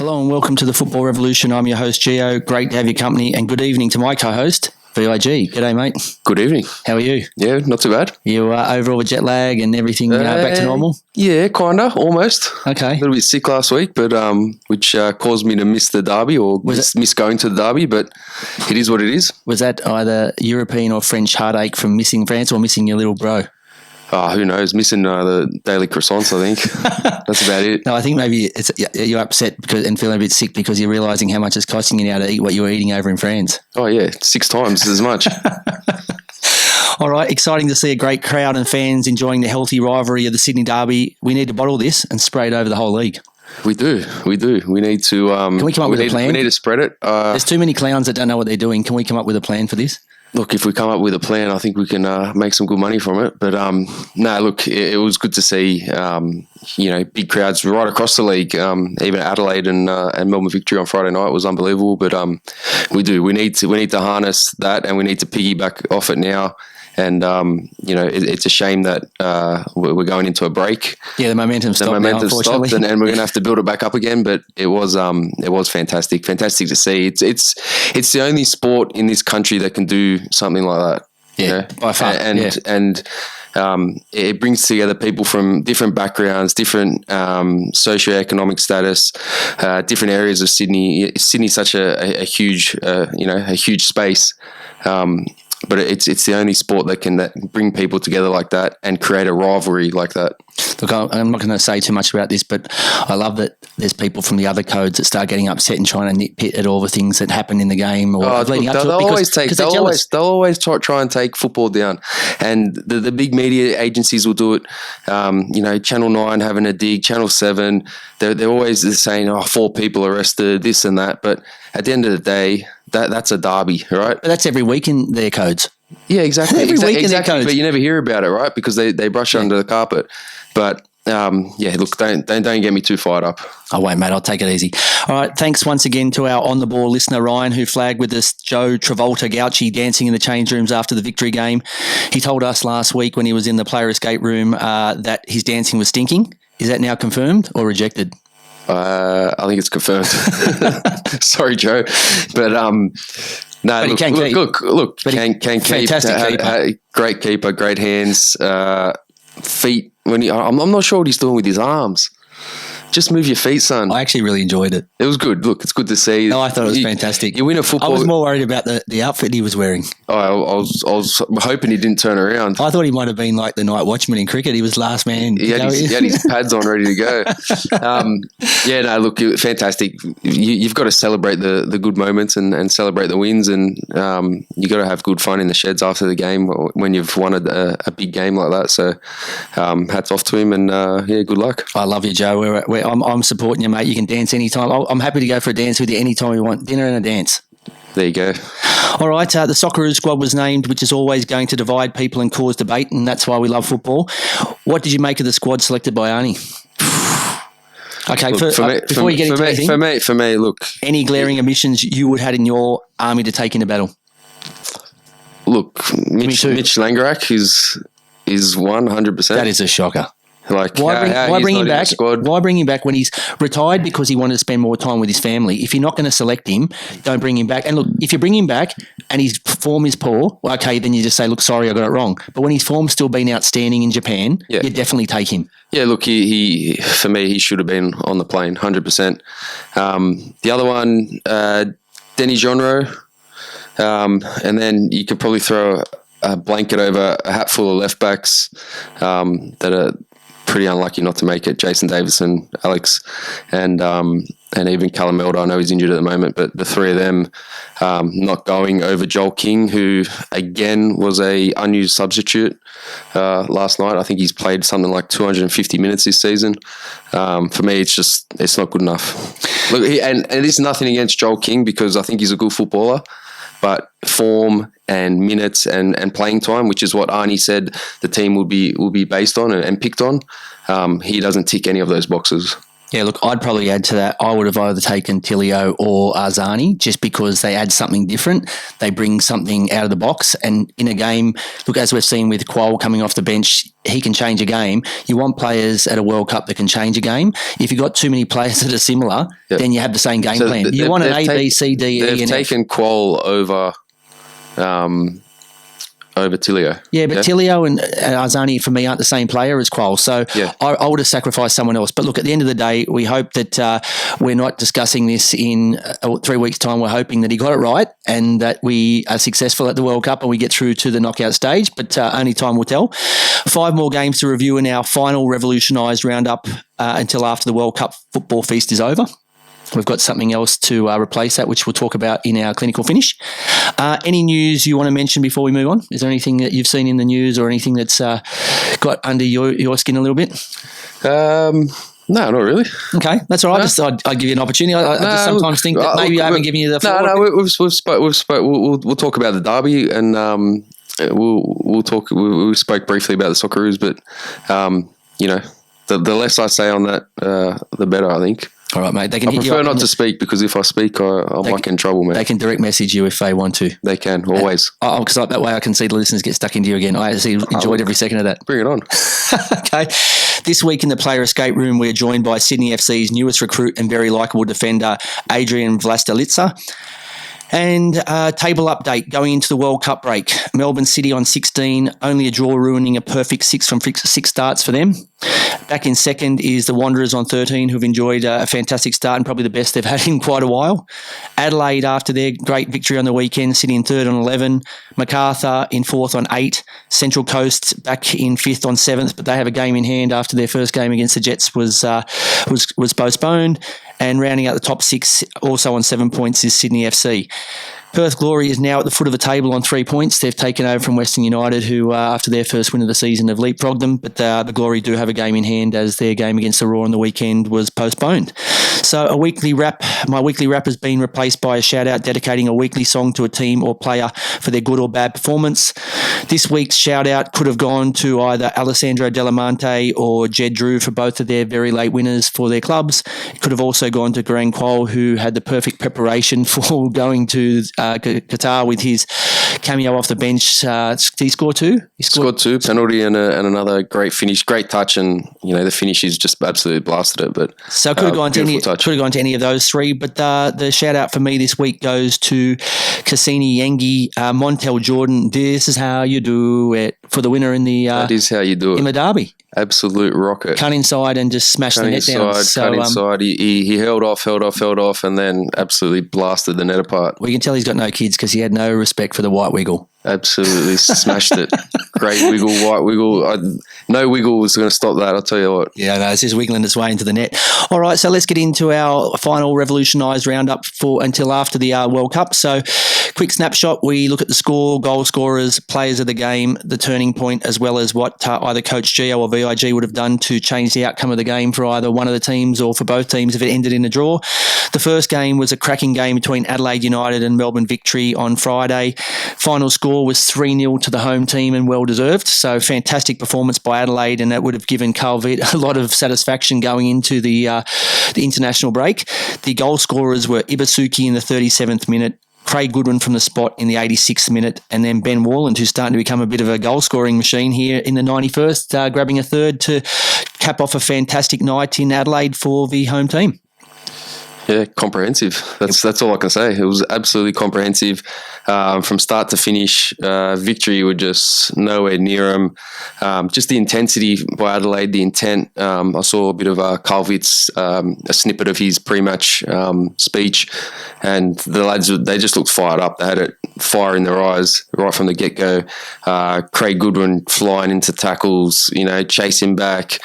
Hello and welcome to the Football Revolution. I'm your host, Gio. Great to have your company, and good evening to my co-host, VIG. G'day, mate. Good evening. How are you? Yeah, not too bad. You over all the jet lag and everything back to normal? Yeah, kinda, almost. Okay. A little bit sick last week, but which caused me to miss the derby or miss going to the derby, but it is what it is. Was that either European or French heartache from missing France or missing your little bro? Who knows? Missing the daily croissants, I think. That's about it. No, I think maybe you're upset and feeling a bit sick because you're realising how much it's costing you now to eat what you were eating over in France. Oh, yeah, 6 times as much. All right, exciting to see a great crowd and fans enjoying the healthy rivalry of the Sydney Derby. We need to bottle this and spray it over the whole league. We do. We need to... Can we come up with a plan? We need to spread it. There's too many clowns that don't know what they're doing. Can we come up with a plan for this? Look, if we come up with a plan, I think we can make some good money from it. But look, it was good to see, big crowds right across the league. Even Adelaide and Melbourne Victory on Friday night was unbelievable. But we need to harness that, and we need to piggyback off it now. And it's a shame that we're going into a break. Yeah, the momentum stopped. And we're going to have to build it back up again. But it was fantastic to see. It's the only sport in this country that can do something like that. Yeah, by far. And it brings together people from different backgrounds, different socioeconomic status, different areas of Sydney. Sydney's such a huge, a huge space. But it's the only sport that can bring people together like that and create a rivalry like that. Look, I'm not going to say too much about this, but I love that there's people from the other codes that start getting upset and trying to nitpick at all the things that happen in the game or leading up to it. They'll always try and take football down, and the big media agencies will do it. Channel 9 having a dig, Channel 7. They're always saying, 4 people arrested, this and that. But at the end of the day, that's a derby, right? But that's every week in their codes. Yeah, exactly. Every week in their codes. But you never hear about it, right? Because they brush it under the carpet. But look, don't get me too fired up. I won't, mate. I'll take it easy. All right. Thanks once again to our on-the-ball listener, Ryan, who flagged with us Joe Travolta Gauchi dancing in the change rooms after the victory game. He told us last week when he was in the player escape room that his dancing was stinking. Is that now confirmed or rejected? I think it's confirmed. Sorry, Joe, but no. Look, can keep. Fantastic keeper. Great keeper, great hands, feet. I'm not sure what he's doing with his arms. Just move your feet, son. I actually really enjoyed it. It was good. Look, it's good to see. No, I thought it was fantastic. You win a football. I was more worried about the outfit he was wearing. I was hoping he didn't turn around. I thought he might have been like the night watchman in cricket. He was last man. He had his pads on ready to go. Look, fantastic. You've got to celebrate the good moments and celebrate the wins, and you got to have good fun in the sheds after the game when you've won a big game like that. So hats off to him, and good luck. I love you, Joe. I'm supporting you, mate. You can dance anytime. I'm happy to go for a dance with you anytime you want. Dinner and a dance. There you go. All right. The Socceroos squad was named, which is always going to divide people and cause debate, and that's why we love football. What did you make of the squad selected by Arnie? Okay, before you get into anything, for me, look. Any glaring omissions you would have had in your army to take into battle? Look, Mitch Langerak is 100%. That is a shocker. Like, why bring him back? Why bring him back when he's retired because he wanted to spend more time with his family? If you're not going to select him, don't bring him back. And look, if you bring him back and his form is poor, okay, then you just say, look, sorry, I got it wrong. But when his form's still been outstanding in Japan, you definitely take him. Yeah, look, he for me, he should have been on the plane, 100%. The other one, Denny Jonro, and then you could probably throw a blanket over a hat full of left backs that are pretty unlucky not to make it. Jason Davison, Alex, and even Callum Elder. I know he's injured at the moment, but the three of them not going over Joel King, who again was a unused substitute last night. I think he's played something like 250 minutes this season. For me, it's not good enough. Look, and this is nothing against Joel King because I think he's a good footballer, but form and minutes and playing time, which is what Arnie said the team will be based on and picked on, he doesn't tick any of those boxes. Yeah, look, I'd probably add to that. I would have either taken Tilio or Arzani just because they add something different. They bring something out of the box. And in a game, look, as we've seen with Quoll coming off the bench, he can change a game. You want players at a World Cup that can change a game. If you've got too many players that are similar, then you have the same game plan. You want an A, B, C, D, E, and F. They've taken Quoll over Tilio. Yeah, but Tilio and Arzani, for me, aren't the same player as Quoll. So I would have sacrificed someone else. But look, at the end of the day, we hope that we're not discussing this in 3 weeks' time. We're hoping that he got it right and that we are successful at the World Cup and we get through to the knockout stage. But only time will tell. 5 more games to review in our final revolutionised roundup until after the World Cup football feast is over. We've got something else to replace that, which we'll talk about in our clinical finish. Any news you want to mention before we move on? Is there anything that you've seen in the news or anything that's got under your skin a little bit? No, not really. Okay, that's all right. No. I'd give you an opportunity. I just sometimes think that maybe I haven't given you the floor. No, we've spoke. We'll talk about the derby and we'll talk. We spoke briefly about the Socceroos, but the less I say on that, the better, I think. All right, mate. They can I prefer not to speak because if I speak, I might get in trouble, man. They can direct message you if they want to. They can, always. Because that way I can see the listeners get stuck into you again. I actually enjoyed every second of that. Bring it on. Okay. This week in the player escape room, we're joined by Sydney FC's newest recruit and very likeable defender, Adrian Vlastelica. And table update going into the World Cup break. Melbourne City on 16, only a draw ruining a perfect 6 from 6 starts for them. Back in second is the Wanderers on 13, who've enjoyed a fantastic start and probably the best they've had in quite a while. Adelaide, after their great victory on the weekend, sitting in third on 11. Macarthur in fourth on 8. Central Coast back in fifth on 7th, but they have a game in hand after their first game against the Jets was postponed. And rounding out the top 6, also on 7 points, is Sydney FC. Perth Glory is now at the foot of the table on 3 points. They've taken over from Western United, who, after their first win of the season, have leapfrogged them. But the Glory do have a game in hand as their game against the Raw on the weekend was postponed. So my weekly wrap has been replaced by a shout-out dedicating a weekly song to a team or player for their good or bad performance. This week's shout-out could have gone to either Alessandro Delamante or Jed Drew for both of their very late winners for their clubs. It could have also gone to Graham Quoll, who had the perfect preparation for going to Qatar with his cameo off the bench. Did he score 2? He scored 2, penalty and another great finish, great touch, and the finish is just absolutely blasted it. But so could have gone to any of those 3. But the shout out for me this week goes to Cassini Yengi, Montel Jordan. This is how you do it for the winner in the. That is how you do it in the derby. Absolute rocket. Cut inside and just smashed the net down. Cut inside. He held off, and then absolutely blasted the net apart. We can tell he's got no kids because he had no respect for the white wiggle. Absolutely smashed it. Great wiggle, white wiggle. No wiggle was going to stop that, I'll tell you what. Yeah, no, it's just wiggling its way into the net. All right, so let's get into our final revolutionised roundup for until after the World Cup. So quick snapshot, we look at the score, goal scorers, players of the game, the turning point, as well as what either Coach Gio or VIG would have done to change the outcome of the game for either one of the teams or for both teams if it ended in a draw. The first game was a cracking game between Adelaide United and Melbourne Victory on Friday. Final score was 3-0 to the home team and well-deserved. So fantastic performance by Adelaide, and that would have given Carl Vitt a lot of satisfaction going into the international break. The goal scorers were Ibasuki in the 37th minute, Craig Goodwin from the spot in the 86th minute, and then Ben Warland, who's starting to become a bit of a goal-scoring machine here in the 91st, grabbing a third to cap off a fantastic night in Adelaide for the home team. Yeah, comprehensive. That's all I can say. It was absolutely comprehensive from start to finish. Victory were just nowhere near them. Just the intensity by Adelaide, the intent. I saw a bit of Carl Vitt's, a snippet of his pre-match speech, and the lads, they just looked fired up. They had it fire in their eyes right from the get-go. Craig Goodwin flying into tackles, chasing back.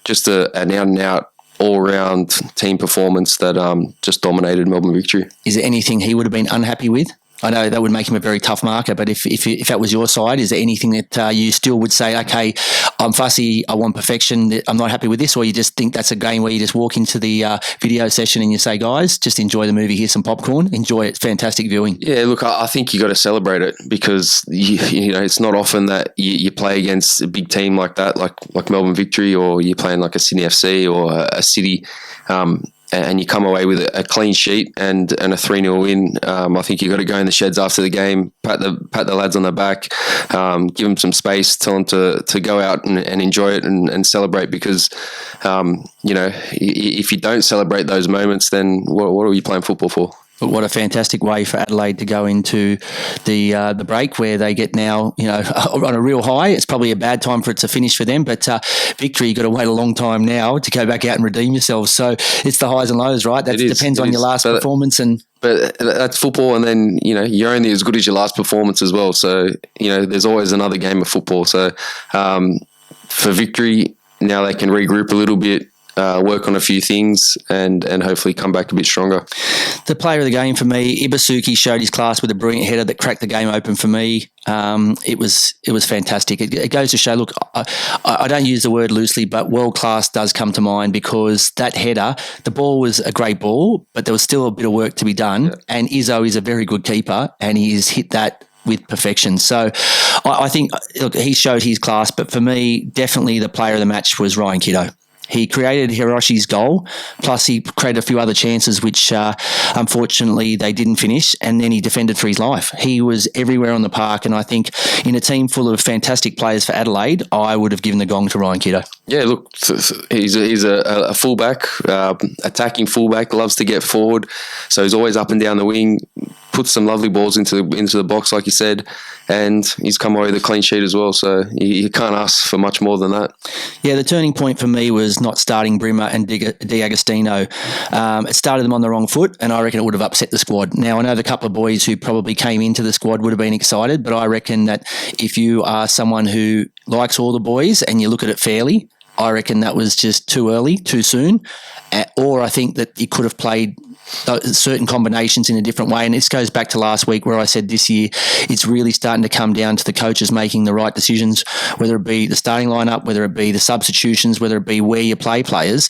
Just an out-and-out all-round team performance that just dominated Melbourne Victory. Is there anything he would have been unhappy with? I know that would make him a very tough marker, but if that was your side, is there anything that you still would say, okay, I'm fussy, I want perfection, I'm not happy with this, or you just think that's a game where you just walk into the video session and you say, guys, just enjoy the movie, here's some popcorn, enjoy it, fantastic viewing? Yeah, look, I think you got to celebrate it because you know it's not often that you play against a big team like that, like Melbourne Victory, or you're playing like a Sydney FC or a City. And you come away with a clean sheet and a 3-0 win. I think you got to go in the sheds after the game, pat the lads on the back, give them some space, tell them to go out and enjoy it and celebrate because, you know, if you don't celebrate those moments, then what are you playing football for? But what a fantastic way for Adelaide to go into the break where they get now, you know, on a real high. It's probably a bad time for it to finish for them, but Victory, you've got to wait a long time now to go back out and redeem yourselves. So it's the highs and lows, right? That depends on your last performance. But that's football, and then, you know, you're only as good as your last performance as well. So, you know, there's always another game of football. So for Victory, now they can regroup a little bit, work on a few things and hopefully come back a bit stronger. The player of the game for me, Ibasuki, showed his class with a brilliant header that cracked the game open for me. It was fantastic. It goes to show, look, I don't use the word loosely, but world class does come to mind because that header, the ball was a great ball, but there was still a bit of work to be done. Yeah. And Izzo is a very good keeper and he's hit that with perfection. So I think, look, he showed his class, but for me, definitely the player of the match was Ryan Kiddo. He created Hiroshi's goal, plus he created a few other chances which unfortunately they didn't finish, and then he defended for his life. He was everywhere on the park, and I think in a team full of fantastic players for Adelaide, I would have given the gong to Ryan Kiddo. Yeah, look, he's a fullback, attacking fullback, loves to get forward, so he's always up and down the wing, puts some lovely balls into the box, like you said, and he's come away with a clean sheet as well, so you can't ask for much more than that. Yeah, the turning point for me was not starting Brimmer and D'Agostino. It started them on the wrong foot, and I reckon it would have upset the squad. Now, I know the couple of boys who probably came into the squad would have been excited, but I reckon that if you are someone who likes all the boys and you look at it fairly, I reckon that was just too early, too soon, or I think that you could have played certain combinations in a different way. And this goes back to last week where I said this year it's really starting to come down to the coaches making the right decisions, whether it be the starting lineup, whether it be the substitutions, whether it be where you play players.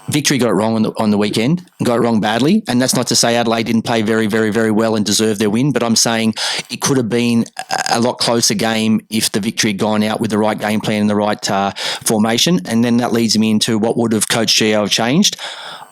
Victory got it wrong on the weekend, got it wrong badly, and that's not to say Adelaide didn't play very, very, very well and deserved their win, but I'm saying it could have been a lot closer game if the Victory had gone out with the right game plan and the right formation, and then that leads me into what would have Coach Gio have changed.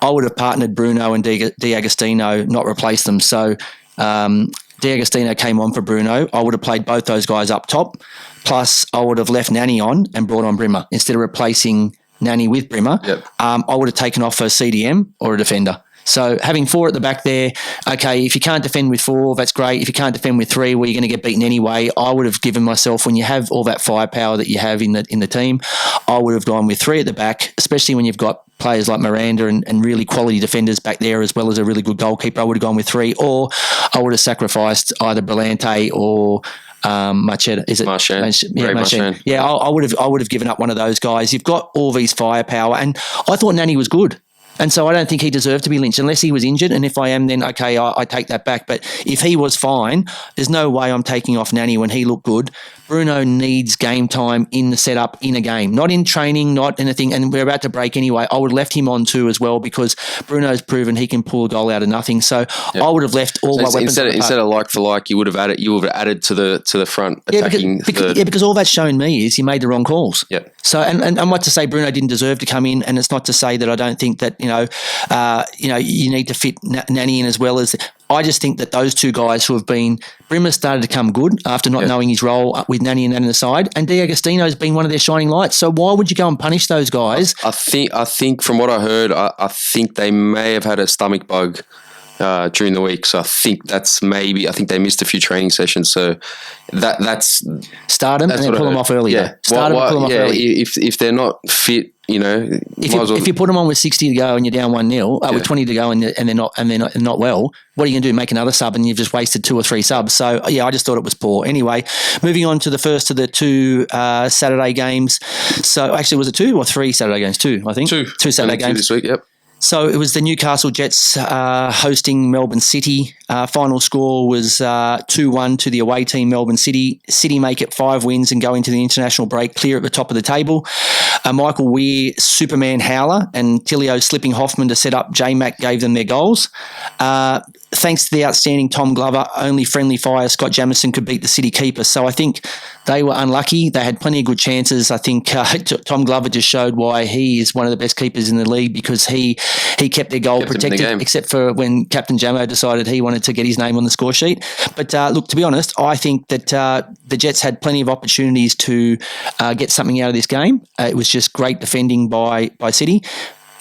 I would have partnered Bruno and D'Agostino, not replaced them. So D'Agostino came on for Bruno. I would have played both those guys up top, plus I would have left Nanny on and brought on Brimmer instead of replacing Nanny with Brimmer. Yep. I would have taken off a CDM or a defender. So having four at the back there, okay, if you can't defend with four, that's great. If you can't defend with three, well, you're going to get beaten anyway. I would have given myself, when you have all that firepower that you have in the team, I would have gone with three at the back, especially when you've got players like Miranda and really quality defenders back there, as well as a really good goalkeeper. I would have gone with three, or I would have sacrificed either Brillante or Marchand. Is it Marchand? Yeah, Marchand. Yeah, I would have given up one of those guys. You've got all these firepower, and I thought Nanny was good. And so I don't think he deserved to be lynched unless he was injured. And if I am, then okay, I take that back. But if he was fine, there's no way I'm taking off Nanny when he looked good. Bruno needs game time in the setup in a game, not in training, not anything. And we're about to break anyway. I would have left him on too as well because Bruno's proven he can pull a goal out of nothing. So yep. I would have left all my weapons. Instead of like for like, you would have added to the front attacking. Because all that's shown me is he made the wrong calls. Yeah. So and I'm not to say Bruno didn't deserve to come in, and it's not to say that I don't think that you need to fit Nanny in as well as. I just think that those two guys who have been, Brimmer started to come good after not knowing his role with Nanny and that on the side, and D'Agostino's been one of their shining lights. So why would you go and punish those guys? I think from what I heard, I think they may have had a stomach bug during the week. So I think they missed a few training sessions. So that's start them and then pull them off early. Yeah, pull them off early. If they're not fit. If you put them on with 60 to go and you're down 1-0, with 20 to go and they're not well, what are you going to do? Make another sub and you've just wasted 2 or 3 subs. So yeah, I just thought it was poor. Anyway, moving on to the first of the 2 Saturday games. So actually, was it 2 or 3 Saturday games? 2, I think. 2 Saturday games this week. Yep. So it was the Newcastle Jets hosting Melbourne City. Final score was 2-1 to the away team, Melbourne City. City make it 5 wins and go into the international break clear at the top of the table. Michael Weir, Superman howler, and Tilio slipping Hoffman to set up. J-Mac gave them their goals. Thanks to the outstanding Tom Glover, only friendly fire Scott Jamieson could beat the City keeper. So I think they were unlucky. They had plenty of good chances. I think Tom Glover just showed why he is one of the best keepers in the league, because he kept their goal protected, except for when Captain Jamo decided he wanted to get his name on the score sheet. But look, to be honest, I think that the Jets had plenty of opportunities to get something out of this game. It was just great defending by City.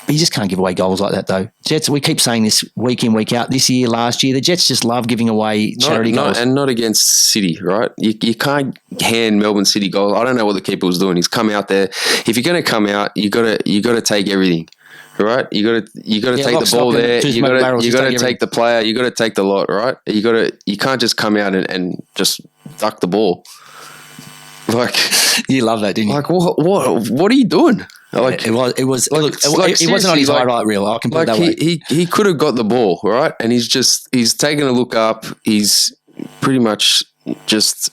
But you just can't give away goals like that, though. Jets, we keep saying this week in, week out. This year, last year, the Jets just love giving away charity goals. And not against City, right? You can't hand Melbourne City goals. I don't know what the keeper was doing. He's come out there. If you're going to come out, you got to take everything, right? You got to take the ball there. You got to take the player. You got to take the lot, right? You can't just come out and just duck the ball. Like, you love that, didn't you? Like, what are you doing? Like, it wasn't on his highlight reel. I can put it that way. He could have got the ball, right? And he's taking a look up. He's pretty much just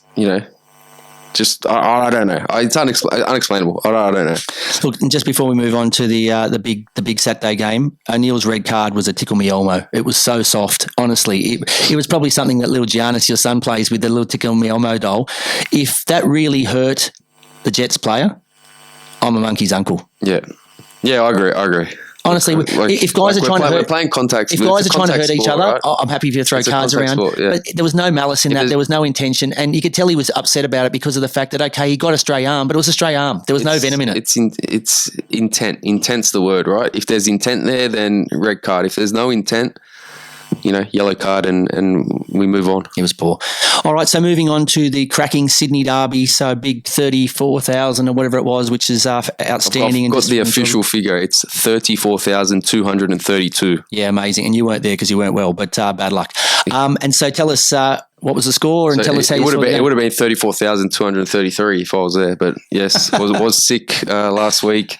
I don't know. It's unexplainable. I don't know. Look, just before we move on to the big Saturday game, O'Neill's red card was a tickle me Elmo. It was so soft, honestly. It was probably something that little Giannis, your son, plays with, the little tickle me Elmo doll. If that really hurt the Jets player, I'm a monkey's uncle. Yeah, I agree. Honestly, if guys are trying to hurt, we're playing contact. If guys are trying to hurt sport, each other, right? I'm happy for you to throw cards around. Sport, yeah. But there was no malice in that. There was no intention, and you could tell he was upset about it because of the fact that he got a stray arm, but it was a stray arm. There was no venom in it. It's intent. Intent's the word, right? If there's intent there, then red card. If there's no intent, yellow card, and we move on. It was poor. All right, so moving on to the cracking Sydney derby. So big 34,000 or whatever it was, which is outstanding. I've got the official figure. It's 34,232. Yeah, amazing. And you weren't there because you weren't well, but bad luck. And so tell us what was the score, and tell us how you saw it. It would have been 34,233 if I was there. But yes, was sick last week.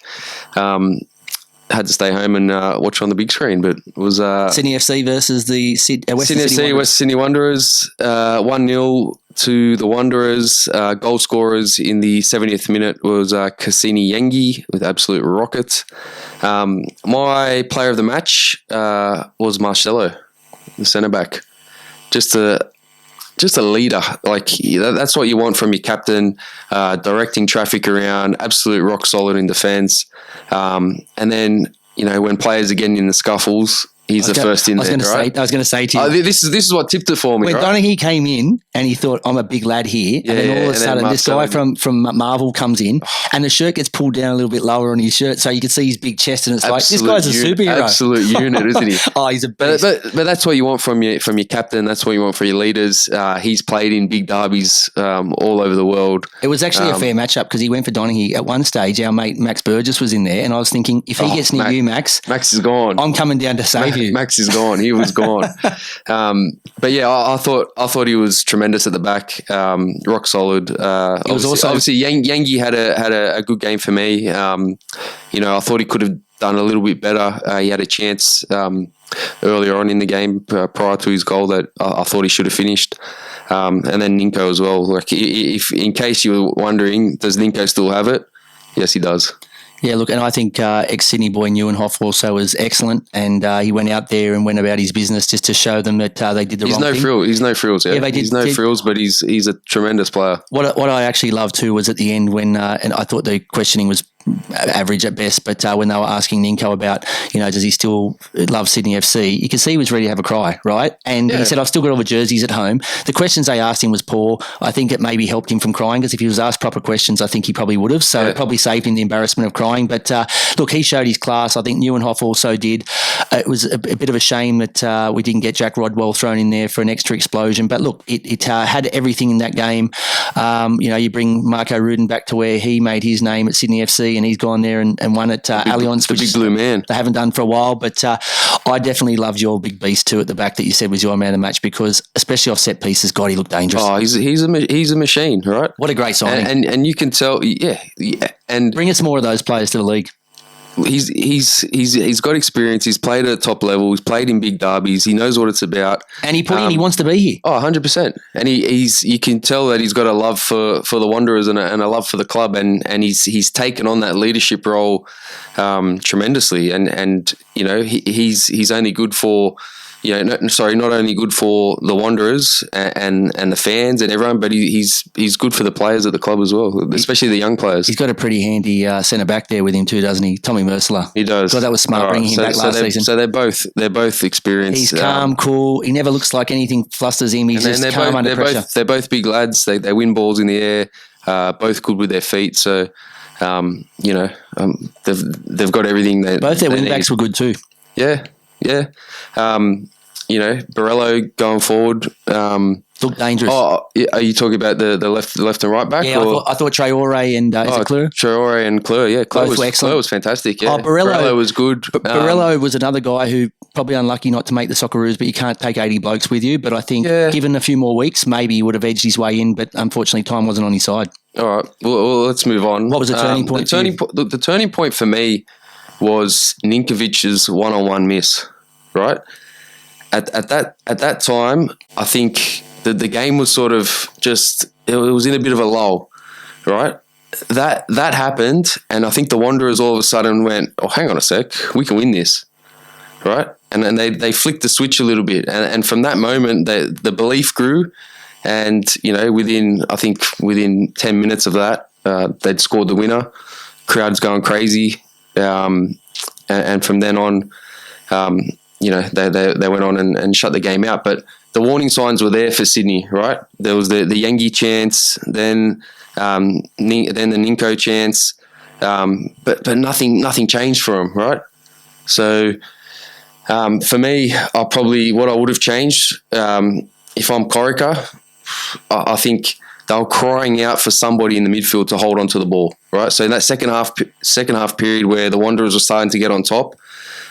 Had to stay home and watch on the big screen, but it was Sydney FC versus the Sydney FC, West Sydney Wanderers, 1-0 to the Wanderers. Goal scorers in the 70th minute was Cassini Yengi with absolute rocket. My player of the match was Marcelo, the centre back. Just a leader. Like, that's what you want from your captain, directing traffic around, absolute rock solid in defence. And then, when players are getting in the scuffles, he's the first in there, right? I was going to say to you. This is what tipped it for me, when Donaghy came in and he thought, I'm a big lad here, and then all of a sudden this guy from Marvel comes in and the shirt gets pulled down a little bit lower on his shirt so you can see his big chest, and it's this guy's a superhero. Absolute unit, isn't he? He's a beast. But that's what you want from your captain. That's what you want for your leaders. He's played in big derbies all over the world. It was actually a fair matchup because he went for Donaghy at one stage. Our mate Max Burgess was in there, and I was thinking, if he gets near you, Max is gone. I'm coming down to save you. Max is gone. He was gone. But yeah, I thought he was tremendous at the back. Rock solid. Obviously Yengi had a good game for me. I thought he could have done a little bit better. He had a chance earlier on in the game prior to his goal that I thought he should have finished. And then Ninko as well. Like, if in case you were wondering, does Ninko still have it? Yes, he does. Yeah, look, and I think ex-Sydney boy Neuenhoff also was excellent, and he went out there and went about his business just to show them that they did the wrong thing. He's no frills, yeah. He's no frills, but he's a tremendous player. What I actually loved too was at the end when, and I thought the questioning was average at best, but when they were asking Ninko about, does he still love Sydney FC, you could see he was ready to have a cry, right? And he said, I've still got all the jerseys at home. The questions they asked him was poor. I think it maybe helped him from crying, because if he was asked proper questions, I think he probably would have. So it probably saved him the embarrassment of crying. But look, he showed his class. I think Neuenhoff also did. It was a bit of a shame that we didn't get Jack Rodwell thrown in there for an extra explosion. But look, it had everything in that game. You bring Marco Rudin back to where he made his name at Sydney FC, and he's gone there and won at Allianz, which big blue man. They haven't done for a while. But I definitely loved your big beast too at the back that you said was your man of the match, because especially off set pieces, God, he looked dangerous. Oh, he's a machine, right? What a great signing. And you can tell, and bring us more of those players to the league. he's got experience. He's played at top level. He's played in big derbies. He knows what it's about. And he put in. He wants to be here. Oh, 100%. And you can tell that he's got a love for the Wanderers and a love for the club, and he's taken on that leadership role tremendously. And he's only good for. Not only good for the Wanderers and the fans and everyone, but he's good for the players at the club as well, especially the young players. He's got a pretty handy centre back there with him too, doesn't he? Tommy Merceler. He does. God, that was smart bringing him back last season. So they're both experienced. He's calm, cool. He never looks like anything flusters him. He's just calm under pressure. They're both big lads. They win balls in the air. Both good with their feet. So they've got everything. Both their wing backs were good too. Yeah. Yeah. Borello going forward. Look dangerous. Oh, are you talking about the left and right back? Yeah, I thought Traore and is it Clure? Traore and Clure, yeah. Clure was fantastic, yeah. Borello was good. Borello was another guy who probably unlucky not to make the Socceroos, but you can't take 80 blokes with you. But I think given a few more weeks, maybe he would have edged his way in, but unfortunately time wasn't on his side. All right, well let's move on. What was the turning point? The turning point for me was Ninkovic's one-on-one miss, right? At that time, I think the game was sort of it was in a bit of a lull, right? That happened, and I think the Wanderers all of a sudden went, oh, hang on a sec, we can win this, right? And then they flicked the switch a little bit, and from that moment, the belief grew, and within 10 minutes of that, they'd scored the winner. Crowd's going crazy. And from then on, they went on and shut the game out. But the warning signs were there for Sydney, right? There was the Yengi chance, then the Ninko chance, but nothing changed for them, right? So for me, what I would have changed if I'm Corica, I think they were crying out for somebody in the midfield to hold on to the ball, right? So in that second half period where the Wanderers were starting to get on top,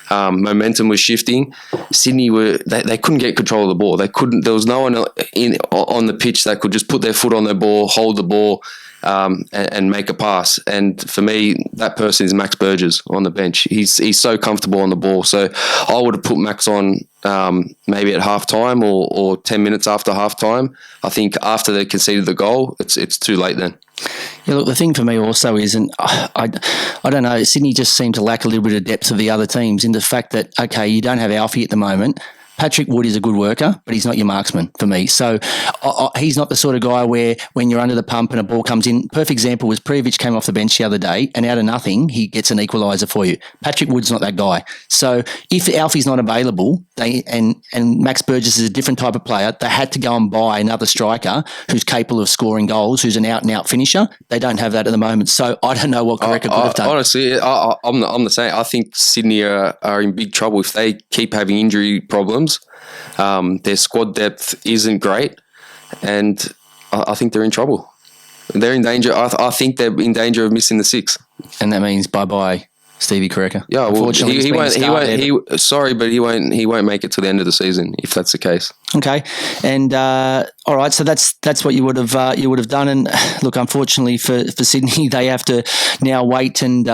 momentum was shifting. Sydney they couldn't get control of the ball. They couldn't. There was no one on the pitch that could just put their foot on their ball, hold the ball, and make a pass. And for me, that person is Max Burgess on the bench. He's so comfortable on the ball. So I would have put Max on maybe at half time or 10 minutes after half time. I think after they conceded the goal, it's too late then. Yeah, look, the thing for me also is, and I don't know, Sydney just seem to lack a little bit of depth of the other teams in the fact that, okay, you don't have Alfie at the moment. Patrick Wood is a good worker, but he's not your marksman for me. So he's not the sort of guy where when you're under the pump and a ball comes in. Perfect example was Prijovic came off the bench the other day and out of nothing, he gets an equaliser for you. Patrick Wood's not that guy. So if Alfie's not available and Max Burgess is a different type of player, they had to go and buy another striker who's capable of scoring goals, who's an out-and-out finisher. They don't have that at the moment. So I don't know what Correca could have done. Honestly, I'm the same. I think Sydney are in big trouble if they keep having injury problems. Their squad depth isn't great, and I think they're in trouble. They're in danger. I think they're in danger of missing the six, and that means bye Stevie Correca. Yeah, well, he won't. Sorry, but he won't make it to the end of the season if that's the case. Okay, and all right, so that's what you would have done. And look, unfortunately for Sydney, they have to now wait and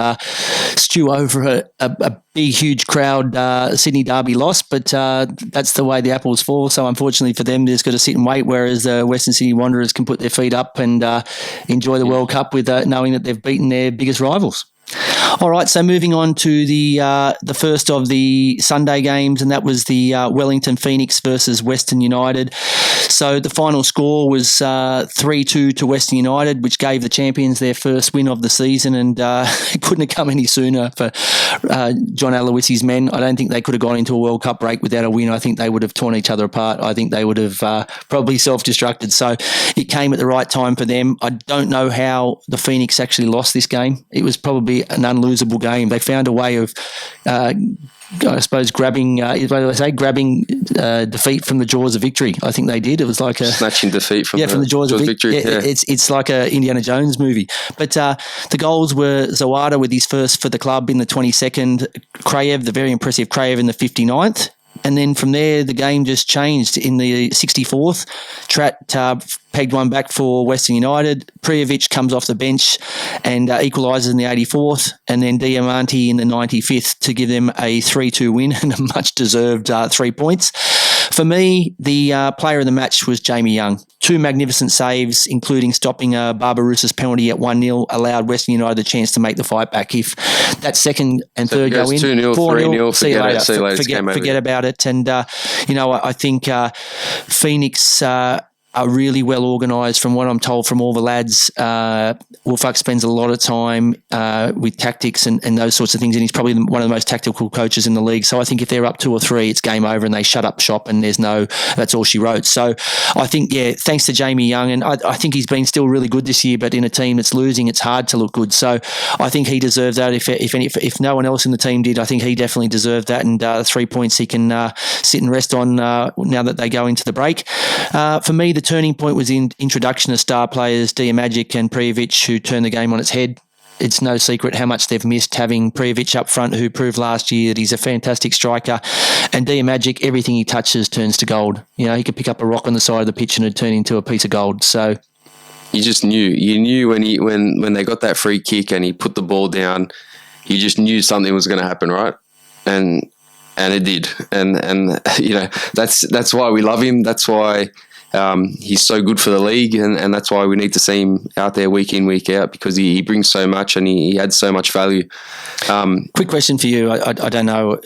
stew over a big, huge crowd Sydney Derby loss. But that's the way the apples fall. So unfortunately for them, they're just got to sit and wait. Whereas the Western Sydney Wanderers can put their feet up and enjoy the World Cup with knowing that they've beaten their biggest rivals. All right, so moving on to the first of the Sunday games, and that was the Wellington Phoenix versus Western United. So the final score was 3-2 to Western United, which gave the champions their first win of the season, and it couldn't have come any sooner for John Aloisi's men. I don't think they could have gone into a World Cup break without a win. I think they would have torn each other apart. I think they would have probably self-destructed. So it came at the right time for them. I don't know how the Phoenix actually lost this game. It was probably an unlosable game. They found a way of, I suppose, grabbing defeat from the jaws of victory. I think they did. It was like a snatching defeat from the jaws of victory. Yeah. It's like a Indiana Jones movie. But the goals were Zawada with his first for the club in the 22nd, Kraev, the very impressive Kraev in the 59th. And then from there, the game just changed. In the 64th, Trat pegged one back for Western United. Prijovic comes off the bench and equalises in the 84th. And then Diamante in the 95th to give them a 3-2 win and a much-deserved 3 points. For me, the player of the match was Jamie Young. 2 magnificent saves, including stopping Barbarossa's penalty at 1-0, allowed Western United the chance to make the fight back. If that second and third go in, 2-0, 3-0, see you later. Forget about it. And, I think Phoenix are really well organised from what I'm told from all the lads. Wolfak spends a lot of time with tactics and those sorts of things, and he's probably one of the most tactical coaches in the league. So I think if they're up 2 or 3, it's game over and they shut up shop and that's all she wrote. So I think, thanks to Jamie Young, and I think he's been still really good this year, but in a team that's losing, it's hard to look good. So I think he deserved that. If no one else in the team did, I think he definitely deserved that, and 3 points he can sit and rest on now that they go into the break. For me, the turning point was in introduction of star players Diamagic and Prijovic, who turned the game on its head. It's no secret how much they've missed having Prijovic up front, who proved last year that he's a fantastic striker. And Diamagic, everything he touches turns to gold. He could pick up a rock on the side of the pitch and it'd turn into a piece of gold. So you just knew. You knew when they got that free kick and he put the ball down, you just knew something was going to happen, right? And it did. And that's why we love him. That's why he's so good for the league, and that's why we need to see him out there week in, week out, because he brings so much and he adds so much value. Quick question for you. I don't know,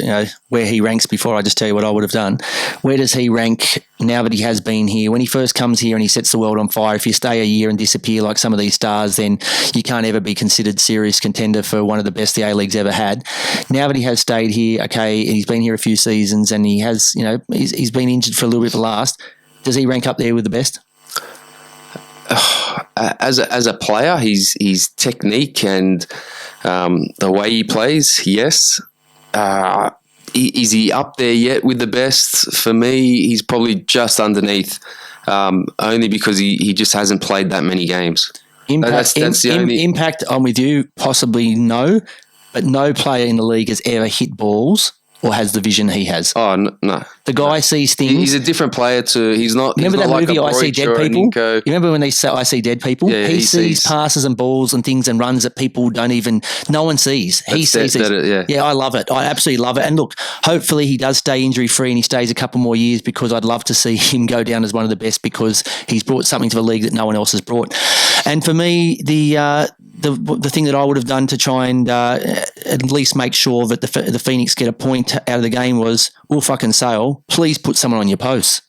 where he ranks before I just tell you what I would have done. Where does he rank now that he has been here? When he first comes here and he sets the world on fire, if you stay a year and disappear like some of these stars, then you can't ever be considered serious contender for one of the best the A-League's ever had. Now that he has stayed here, okay, he's been here a few seasons and he has, he's been injured for a little bit the last. Does he rank up there with the best? As a player, his technique and the way he plays, yes. Is he up there yet with the best? For me, he's probably just underneath, only because he just hasn't played that many games. That's the only impact. I'm with you. Possibly no, but no player in the league has ever hit balls or has the vision he has. Oh, no. The guy sees things. He's a different player to... He's not... Remember he's that not movie, like I See Dead People? You remember when they say I See Dead People? Yeah, he sees passes and balls and things and runs that people don't even... No one sees. He sees it. Yeah, I love it. I absolutely love it. And look, hopefully he does stay injury-free and he stays a couple more years, because I'd love to see him go down as one of the best, because he's brought something to the league that no one else has brought. And for me, the thing that I would have done to try and at least make sure that the Phoenix get a point out of the game was, fucking Sale, please put someone on your posts.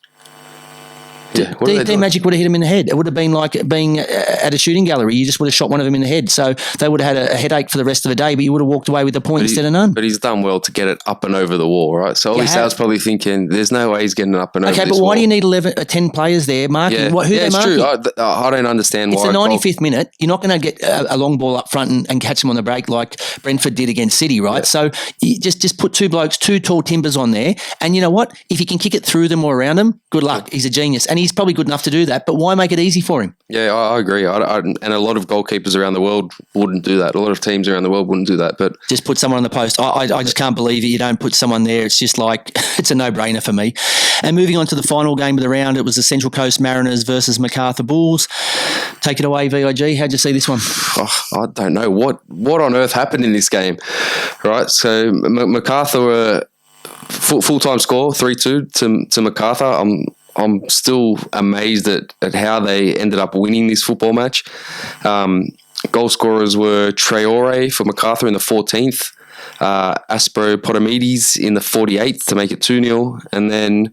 Yeah, their magic would have hit him in the head. It would have been like being at a shooting gallery. You just would have shot one of them in the head. So they would have had a headache for the rest of the day, but you would have walked away with a point instead of none. But he's done well to get it up and over the wall, right? So obviously I was probably thinking, there's no way he's getting it up and over this wall. Okay, but why do you need 10 players there marking? Yeah, who they're marking? True. I don't understand why. It's the 95th minute. You're not going to get a long ball up front and catch them on the break like Brentford did against City, right? Yeah. So you just put 2 blokes, 2 tall timbers on there, and you know what? If you can kick it through them or around them, good luck. He's a genius, and he's probably good enough to do that, but why make it easy for him? Yeah, I agree. And a lot of goalkeepers around the world wouldn't do that. A lot of teams around the world wouldn't do that. But just put someone on the post. I just can't believe it. You don't put someone there. It's just like, it's a no-brainer for me. And moving on to the final game of the round, it was the Central Coast Mariners versus Macarthur Bulls. Take it away, VIG. How'd you see this one? I don't know. What on earth happened in this game? Right, so Macarthur were full-time score, 3-2 to Macarthur. I'm still amazed at how they ended up winning this football match. Goal scorers were Traore for Macarthur in the 14th, Aspro Potamides in the 48th to make it 2-0, and then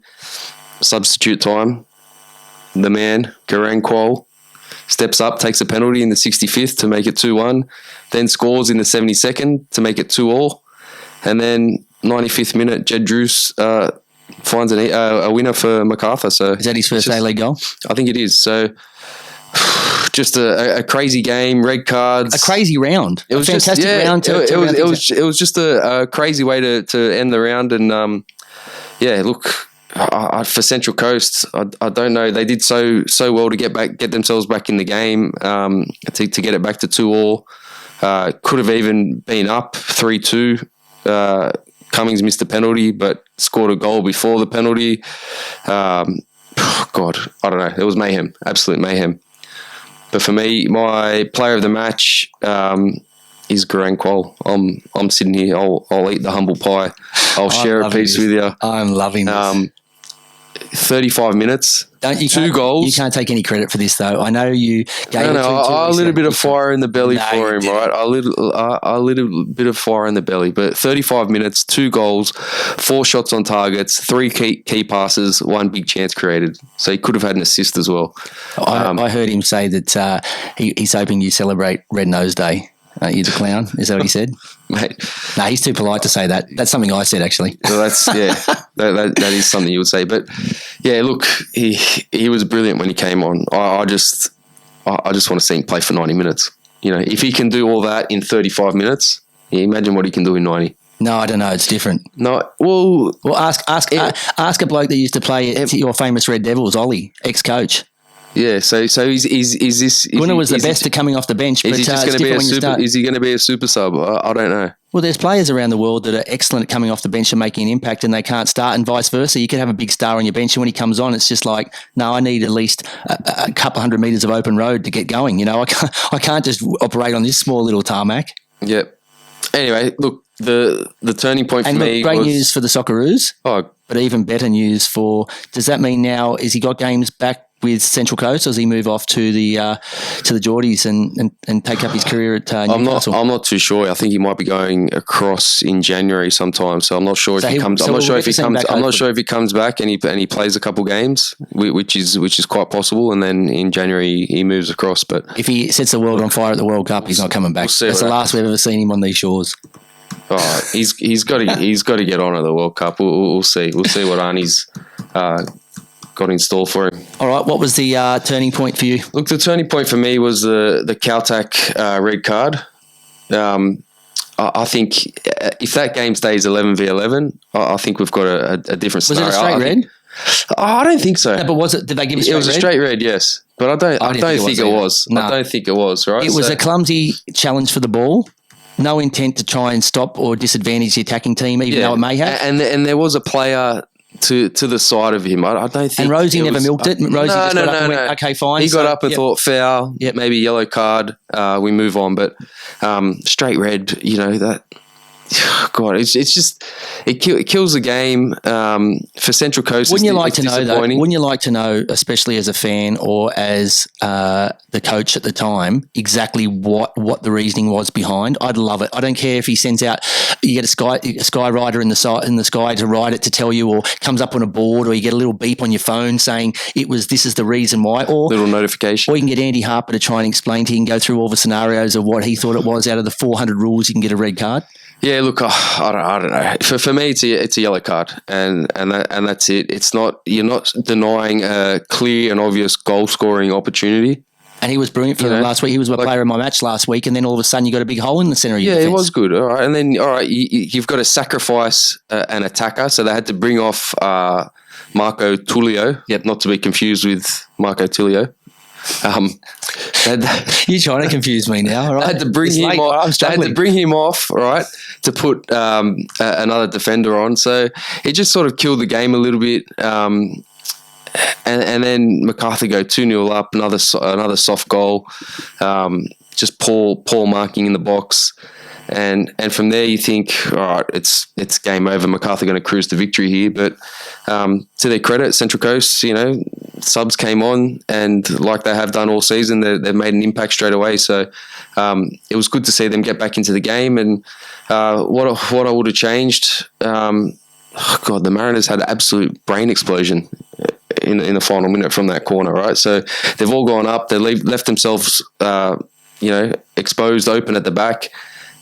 substitute time, the man, Garang Kwol, steps up, takes a penalty in the 65th to make it 2-1, then scores in the 72nd to make it 2-2, and then 95th minute, Jed Druce finds a winner for Macarthur. So is that his first A-League goal? I think it is. So just a crazy game, red cards, a crazy round. It was a fantastic round. It was just a crazy way to end the round. And look, for Central Coast, I don't know. They did so well to get themselves back in the game, to get it back to 2-2. Could have even been up 3-2. Cummings missed the penalty, but scored a goal before the penalty. God, I don't know. It was mayhem, absolute mayhem. But for me, my player of the match is Garang Kuol. I'm sitting here. I'll eat the humble pie. I'll share a piece with you. I'm loving this. 35 minutes, two goals. You can't take any credit for this, though. I know you gave a little bit of fire in the belly for him, right? A little bit of fire in the belly. But 35 minutes, 2 goals, 4 shots on targets, 3 key passes, 1 big chance created. So he could have had an assist as well. I heard him say that he's hoping you celebrate Red Nose Day. You're the clown. Is that what he said? Mate. No, he's too polite to say that. That's something I said, actually. Well, that's that is something you would say. But yeah, look, he was brilliant when he came on. I just want to see him play for 90 minutes. You know, if he can do all that in 35 minutes, imagine what he can do in 90. No, I don't know. It's different. No, well, ask a bloke that used to play at your famous Red Devils, Ollie, ex-coach. Yeah, so is this? Gunnar was the best at coming off the bench. Is he just going to be a super? Is he going to be a super sub? I don't know. Well, there's players around the world that are excellent at coming off the bench and making an impact, and they can't start, and vice versa. You could have a big star on your bench, and when he comes on, it's just like, no, I need at least a couple hundred meters of open road to get going. You know, I can't just operate on this small little tarmac. Yep. Anyway, look, the turning point for me great was news for the Socceroos. Oh, but even better news for. Does that mean now is he got games back with Central Coast, or does he move off to the Geordies and take up his career at Newcastle? I'm not too sure. I think he might be going across in January sometime. So I'm not sure if he comes. I'm not sure if he comes. I'm not sure if he comes back and he plays a couple games, which is quite possible. And then in January he moves across. But if he sets the world on fire at the World Cup, he's not coming back. That's the last we've ever seen him on these shores. Oh, he's got to get on at the World Cup. We'll see. We'll see what Arnie's got in store for him. All right, what was the turning point for you? Look, the turning point for me was the Caltac red card. I think if that game stays 11v11, I think we've got a different scenario. Was it a straight red? I don't think so. No, but was it? Did they give it? It was a straight red, yes. But I don't think it was. No. I don't think it was. Right? It was a clumsy challenge for the ball. No intent to try and stop or disadvantage the attacking team, even though it may have. And there was a player to the side of him. I don't think. And Rosie never milked it. Rosie just got up and went, okay, fine. He got up and thought foul, maybe yellow card. We move on, but straight red. You know that. God, it's just it kills the game for Central Coast. Wouldn't you like to know though? Wouldn't you like to know, especially as a fan or as the coach at the time, exactly what the reasoning was behind? I'd love it. I don't care if he sends out, you get a sky rider in the sky to ride it to tell you, or comes up on a board, or you get a little beep on your phone saying this is the reason why, or little notification, or you can get Andy Harper to try and explain to you and go through all the scenarios of what he thought it was. Out of the 400 rules, you can get a red card. Yeah, look, I don't know. For me, it's a yellow card, and that's it. It's not, you're not denying a clear and obvious goal scoring opportunity. And he was brilliant for them last week. He was a player of my match last week, and then all of a sudden you got a big hole in the centre of your defence. Yeah, it was good. All right, and then you've got to sacrifice an attacker, so they had to bring off Marco Tullio. Yep, not to be confused with Marco Tullio. You're trying to confuse me now, right? I had to bring him off. I had to bring him off, right, to put another defender on. So it just sort of killed the game a little bit. And then MacArthur go 2-0 up, another soft goal. Just poor marking in the box. And from there you think, all right, it's game over. MacArthur going to cruise to victory here. But to their credit, Central Coast, subs came on, and like they have done all season, they've made an impact straight away. So it was good to see them get back into the game. And what I would have changed, the Mariners had an absolute brain explosion in the final minute from that corner, right? So they've all gone up. They left themselves, exposed, open at the back.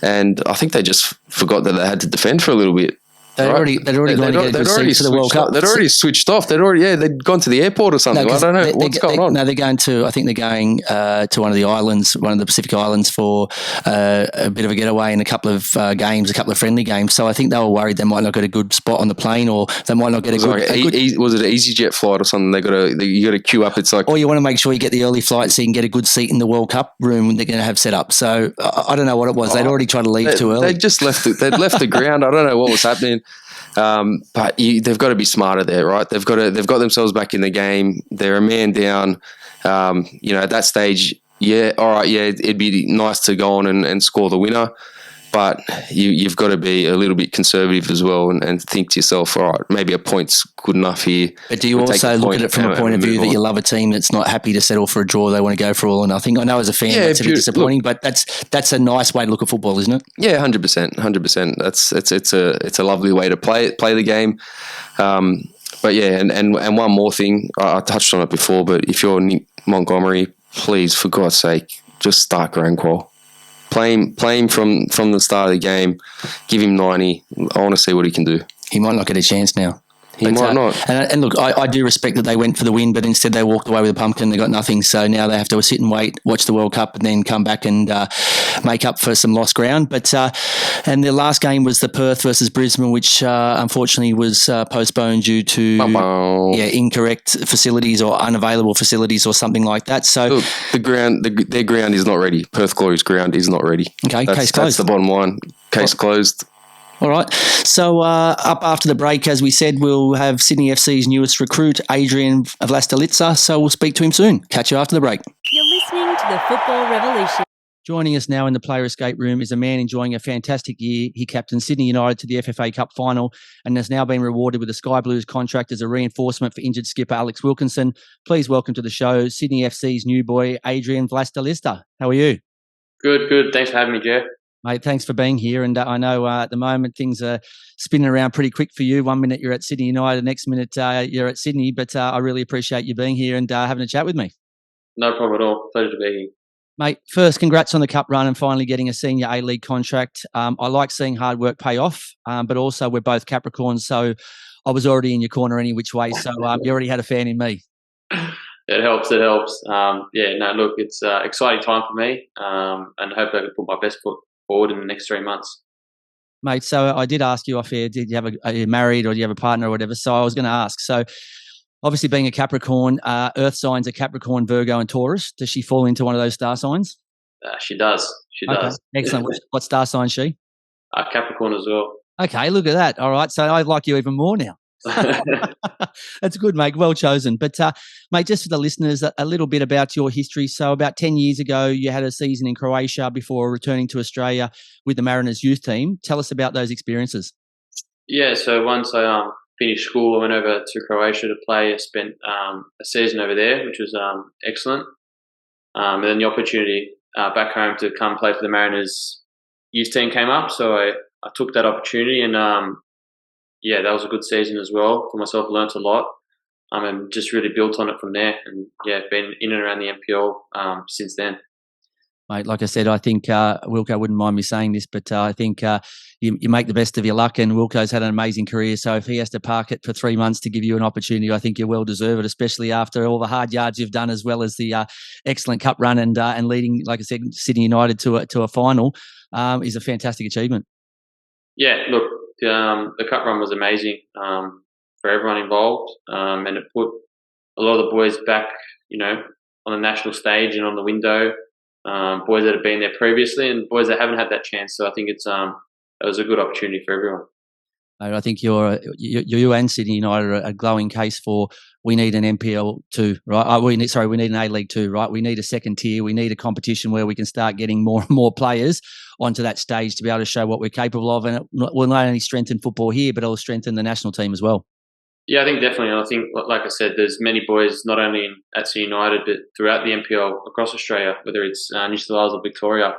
And I think they just forgot that they had to defend for a little bit. They'd already gone to get a good seat for the World Cup. They'd already switched off. They'd gone to the airport or something. I don't know what's going on. No, they're going to. I think they're going to one of the islands, one of the Pacific Islands, for a bit of a getaway and a couple of games, a couple of friendly games. So I think they were worried they might not get a good spot on the plane, or they might not get was it an EasyJet flight or something? You got to queue up. It's like, or you want to make sure you get the early flight so you can get a good seat in the World Cup room they're going to have set up. So I don't know what it was. They'd already tried to leave too early. They just left. They'd left the ground. I don't know what was happening. But they've got to be smarter there, right? They've got themselves back in the game. They're a man down. At that stage, it'd be nice to go on and score the winner. But you've got to be a little bit conservative as well and think to yourself, all right, maybe a point's good enough here. But do you also look at it from a point of view that you love a team that's not happy to settle for a draw? They want to go for all or nothing. I know as a fan that's a bit disappointing, but that's a nice way to look at football, isn't it? Yeah, 100%. It's a lovely way to play the game. But yeah, and one more thing, I touched on it before, but if you're Nick Montgomery, please, for God's sake, just start grand qual. Play him from the start of the game. Give him 90. I want to see what he can do. He might not get a chance now. He might not. And look, I do respect that they went for the win, but instead they walked away with a pumpkin. They got nothing. So now they have to sit and wait, watch the World Cup, and then come back and make up for some lost ground. But and their last game was the Perth versus Brisbane, which unfortunately was postponed due to incorrect facilities or unavailable facilities or something like that. So look, their ground is not ready. Perth Glory's ground is not ready. Okay, case closed. That's the bottom line. Case closed. All right. So up after the break, as we said, we'll have Sydney FC's newest recruit, Adrian Vlastelica. So we'll speak to him soon. Catch you after the break. You're listening to the Football Revolution. Joining us now in the player escape room is a man enjoying a fantastic year. He captained Sydney United to the FFA Cup final and has now been rewarded with a Sky Blues contract as a reinforcement for injured skipper Alex Wilkinson. Please welcome to the show Sydney FC's new boy, Adrian Vlastelica. How are you? Good. Thanks for having me, Jeff. Mate, thanks for being here. And I know at the moment things are spinning around pretty quick for you. 1 minute you're at Sydney United, next minute you're at Sydney. But I really appreciate you being here and having a chat with me. No problem at all. Pleasure to be here. Mate, first, congrats on the Cup run and finally getting a senior A-League contract. I like seeing hard work pay off, but also we're both Capricorns, so I was already in your corner any which way. So you already had a fan in me. It helps. Look, it's an exciting time for me and I hope I can put my best foot forward in the next 3 months. Mate, so I did ask you off air, are you married or do you have a partner or whatever? So I was going to ask. So obviously being a Capricorn, Earth signs are Capricorn, Virgo and Taurus. Does she fall into one of those star signs? She does. Excellent. What star sign is she? Capricorn as well. Okay, look at that. All right. So I like you even more now. That's good, mate. Well chosen. But, mate, just for the listeners, a little bit about your history. So about 10 years ago, you had a season in Croatia before returning to Australia with the Mariners youth team. Tell us about those experiences. Yeah, so once I finished school, I went over to Croatia to play. I spent a season over there, which was excellent. And then the opportunity back home to come play for the Mariners youth team came up. So I took that opportunity and that was a good season as well for myself. Learnt a lot and just really built on it from there. And been in and around the NPL since then. Mate, like I said, I think Wilco wouldn't mind me saying this, but I think you make the best of your luck, and Wilco's had an amazing career. So if he has to park it for 3 months to give you an opportunity, I think you're well deserved, especially after all the hard yards you've done, as well as the excellent cup run and leading, like I said, Sydney United to a final is a fantastic achievement. Yeah, look, the cup run was amazing for everyone involved, and it put a lot of the boys back, on the national stage and on the window. Boys that have been there previously and boys that haven't had that chance. So I think it was a good opportunity for everyone. I think you and Sydney United are a glowing case for we need an NPL 2, right? We need an A-League 2, right? We need a second tier. We need a competition where we can start getting more and more players onto that stage to be able to show what we're capable of. And it will not only strengthen football here, but it'll strengthen the national team as well. Yeah, I think definitely. I think, like I said, there's many boys, not only at Sydney United, but throughout the NPL across Australia, whether it's New South Wales or Victoria,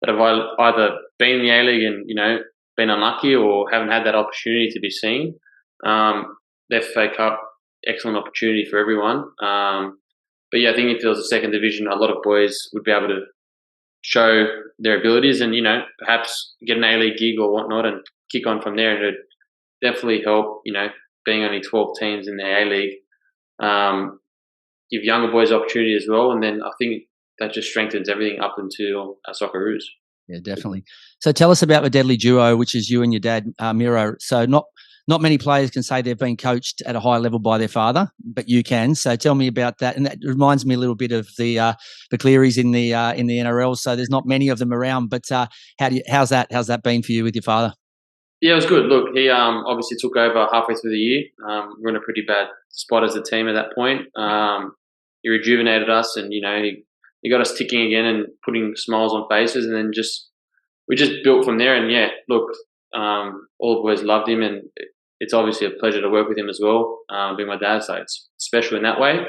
that have either been in the A-League and, been unlucky or haven't had that opportunity to be seen. The FFA Cup, excellent opportunity for everyone. But I think if there was a second division, a lot of boys would be able to show their abilities and, perhaps get an A-League gig or whatnot and kick on from there. And it would definitely help, being only 12 teams in the A-League, give younger boys opportunity as well. And then I think that just strengthens everything up into Socceroos. Yeah, definitely. So tell us about the deadly duo, which is you and your dad, Miro. So not many players can say they've been coached at a high level by their father, but you can. So tell me about that. And that reminds me a little bit of the Clearys in the NRL. So there's not many of them around, but how's that been for you with your father? Yeah, it was good. Look, he obviously took over halfway through the year. We're in a pretty bad spot as a team at that point. He rejuvenated us, and he got us ticking again and putting smiles on faces, and then we just built from there. And yeah, look, all the boys loved him, and it's obviously a pleasure to work with him as well. Being my dad, so it's special in that way.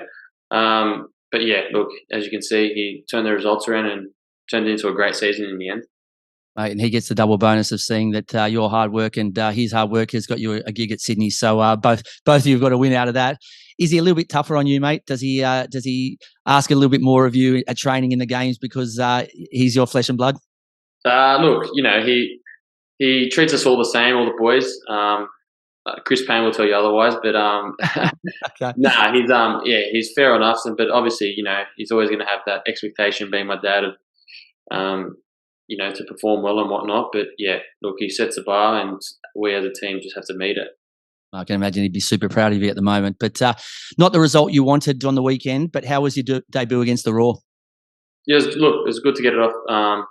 But yeah, look, as you can see, he turned the results around and turned it into a great season in the end. Mate, and he gets the double bonus of seeing that your hard work and his hard work has got you a gig at Sydney. So both of you have got a win out of that. Is he a little bit tougher on you, mate? Does he ask a little bit more of you at training in the games because he's your flesh and blood? Look, he treats us all the same, all the boys. Chris Payne will tell you otherwise, but Okay. nah, he's fair on us, but obviously, he's always going to have that expectation, being my dad, of to perform well and whatnot. But yeah, look, he sets the bar, and we as a team just have to meet it. I can imagine he'd be super proud of you at the moment. But not the result you wanted on the weekend. But how was your debut against the Raw? Yeah, it was good to get it off.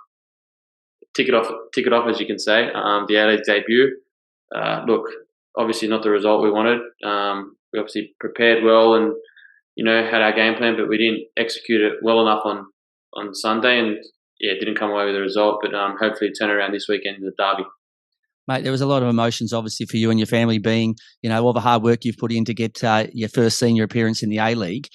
Tick it off, as you can say. The A-League debut. Look, obviously not the result we wanted. We obviously prepared well and had our game plan, but we didn't execute it well enough on Sunday, and yeah, it didn't come away with a result. But hopefully turn around this weekend in the derby. Mate, there was a lot of emotions, obviously, for you and your family, being, all the hard work you've put in to get your first senior appearance in the A-League.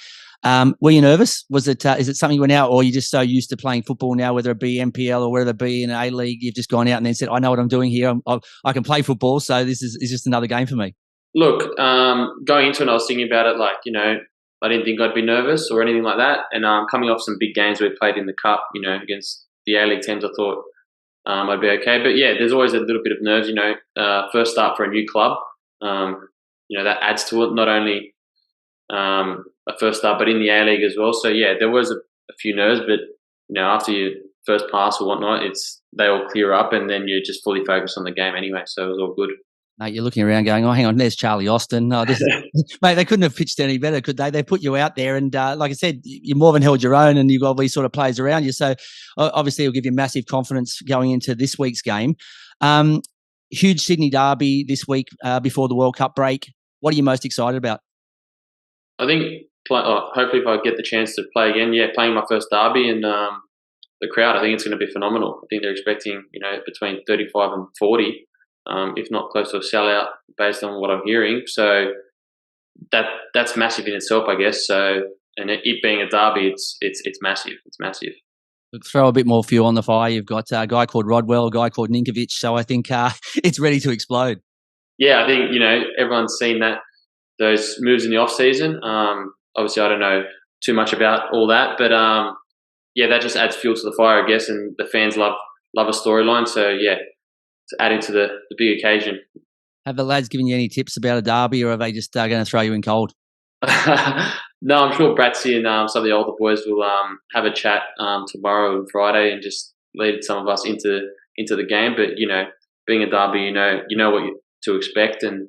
Were you nervous? Is it something you went out, or you're just so used to playing football now, whether it be MPL or whether it be in an A-League, you've just gone out and then said, I know what I'm doing here. I can play football, so this is just another game for me. Look, going into it, I was thinking about it like, I didn't think I'd be nervous or anything like that. And coming off some big games we played in the Cup, against the A-League teams, I thought I'd be okay. But yeah, there's always a little bit of nerves, first start for a new club. That adds to it, not only a first start, but in the A-League as well. So yeah, there was a few nerves, but after your first pass or whatnot, they all clear up, and then you're just fully focused on the game anyway. So it was all good. Mate, you're looking around going, oh, hang on, there's Charlie Austin. Oh, mate, they couldn't have pitched any better, could they? They put you out there, and like I said, you more than held your own, and you've got all these sort of players around you. So obviously it'll give you massive confidence going into this week's game. Huge Sydney derby this week before the World Cup break. What are you most excited about? I think hopefully if I get the chance to play again, playing my first derby, and the crowd, I think it's going to be phenomenal. I think they're expecting, between 35 and 40. If not close to a sellout, based on what I'm hearing. So that's massive in itself, I guess. So, and it being a derby, it's massive. It's massive. Look, throw a bit more fuel on the fire. You've got a guy called Rodwell, a guy called Ninkovic. So I think it's ready to explode. Yeah, I think everyone's seen those moves in the off season. Obviously, I don't know too much about all that, but that just adds fuel to the fire, I guess. And the fans love a storyline. So yeah. Adding to the big occasion. Have the lads given you any tips about a derby, or are they just going to throw you in cold? No, I'm sure Bratsy and some of the older boys will have a chat tomorrow and Friday and just lead some of us into the game. But being a derby, you know what to expect, and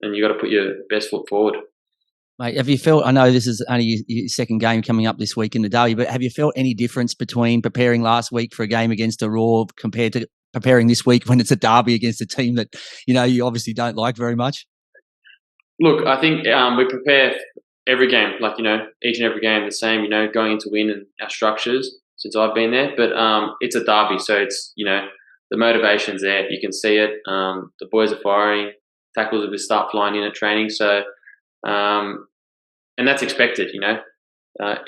you got to put your best foot forward. Mate, have you felt? I know this is only your second game coming up this week in the derby, but have you felt any difference between preparing last week for a game against a Raw compared to preparing this week when it's a derby against a team that you obviously don't like very much? Look, I think we prepare every game, like each and every game the same. Going into win and our structures since I've been there. But it's a derby, so it's the motivation's there. You can see it. The boys are firing. Tackles will start flying in at training. So and that's expected.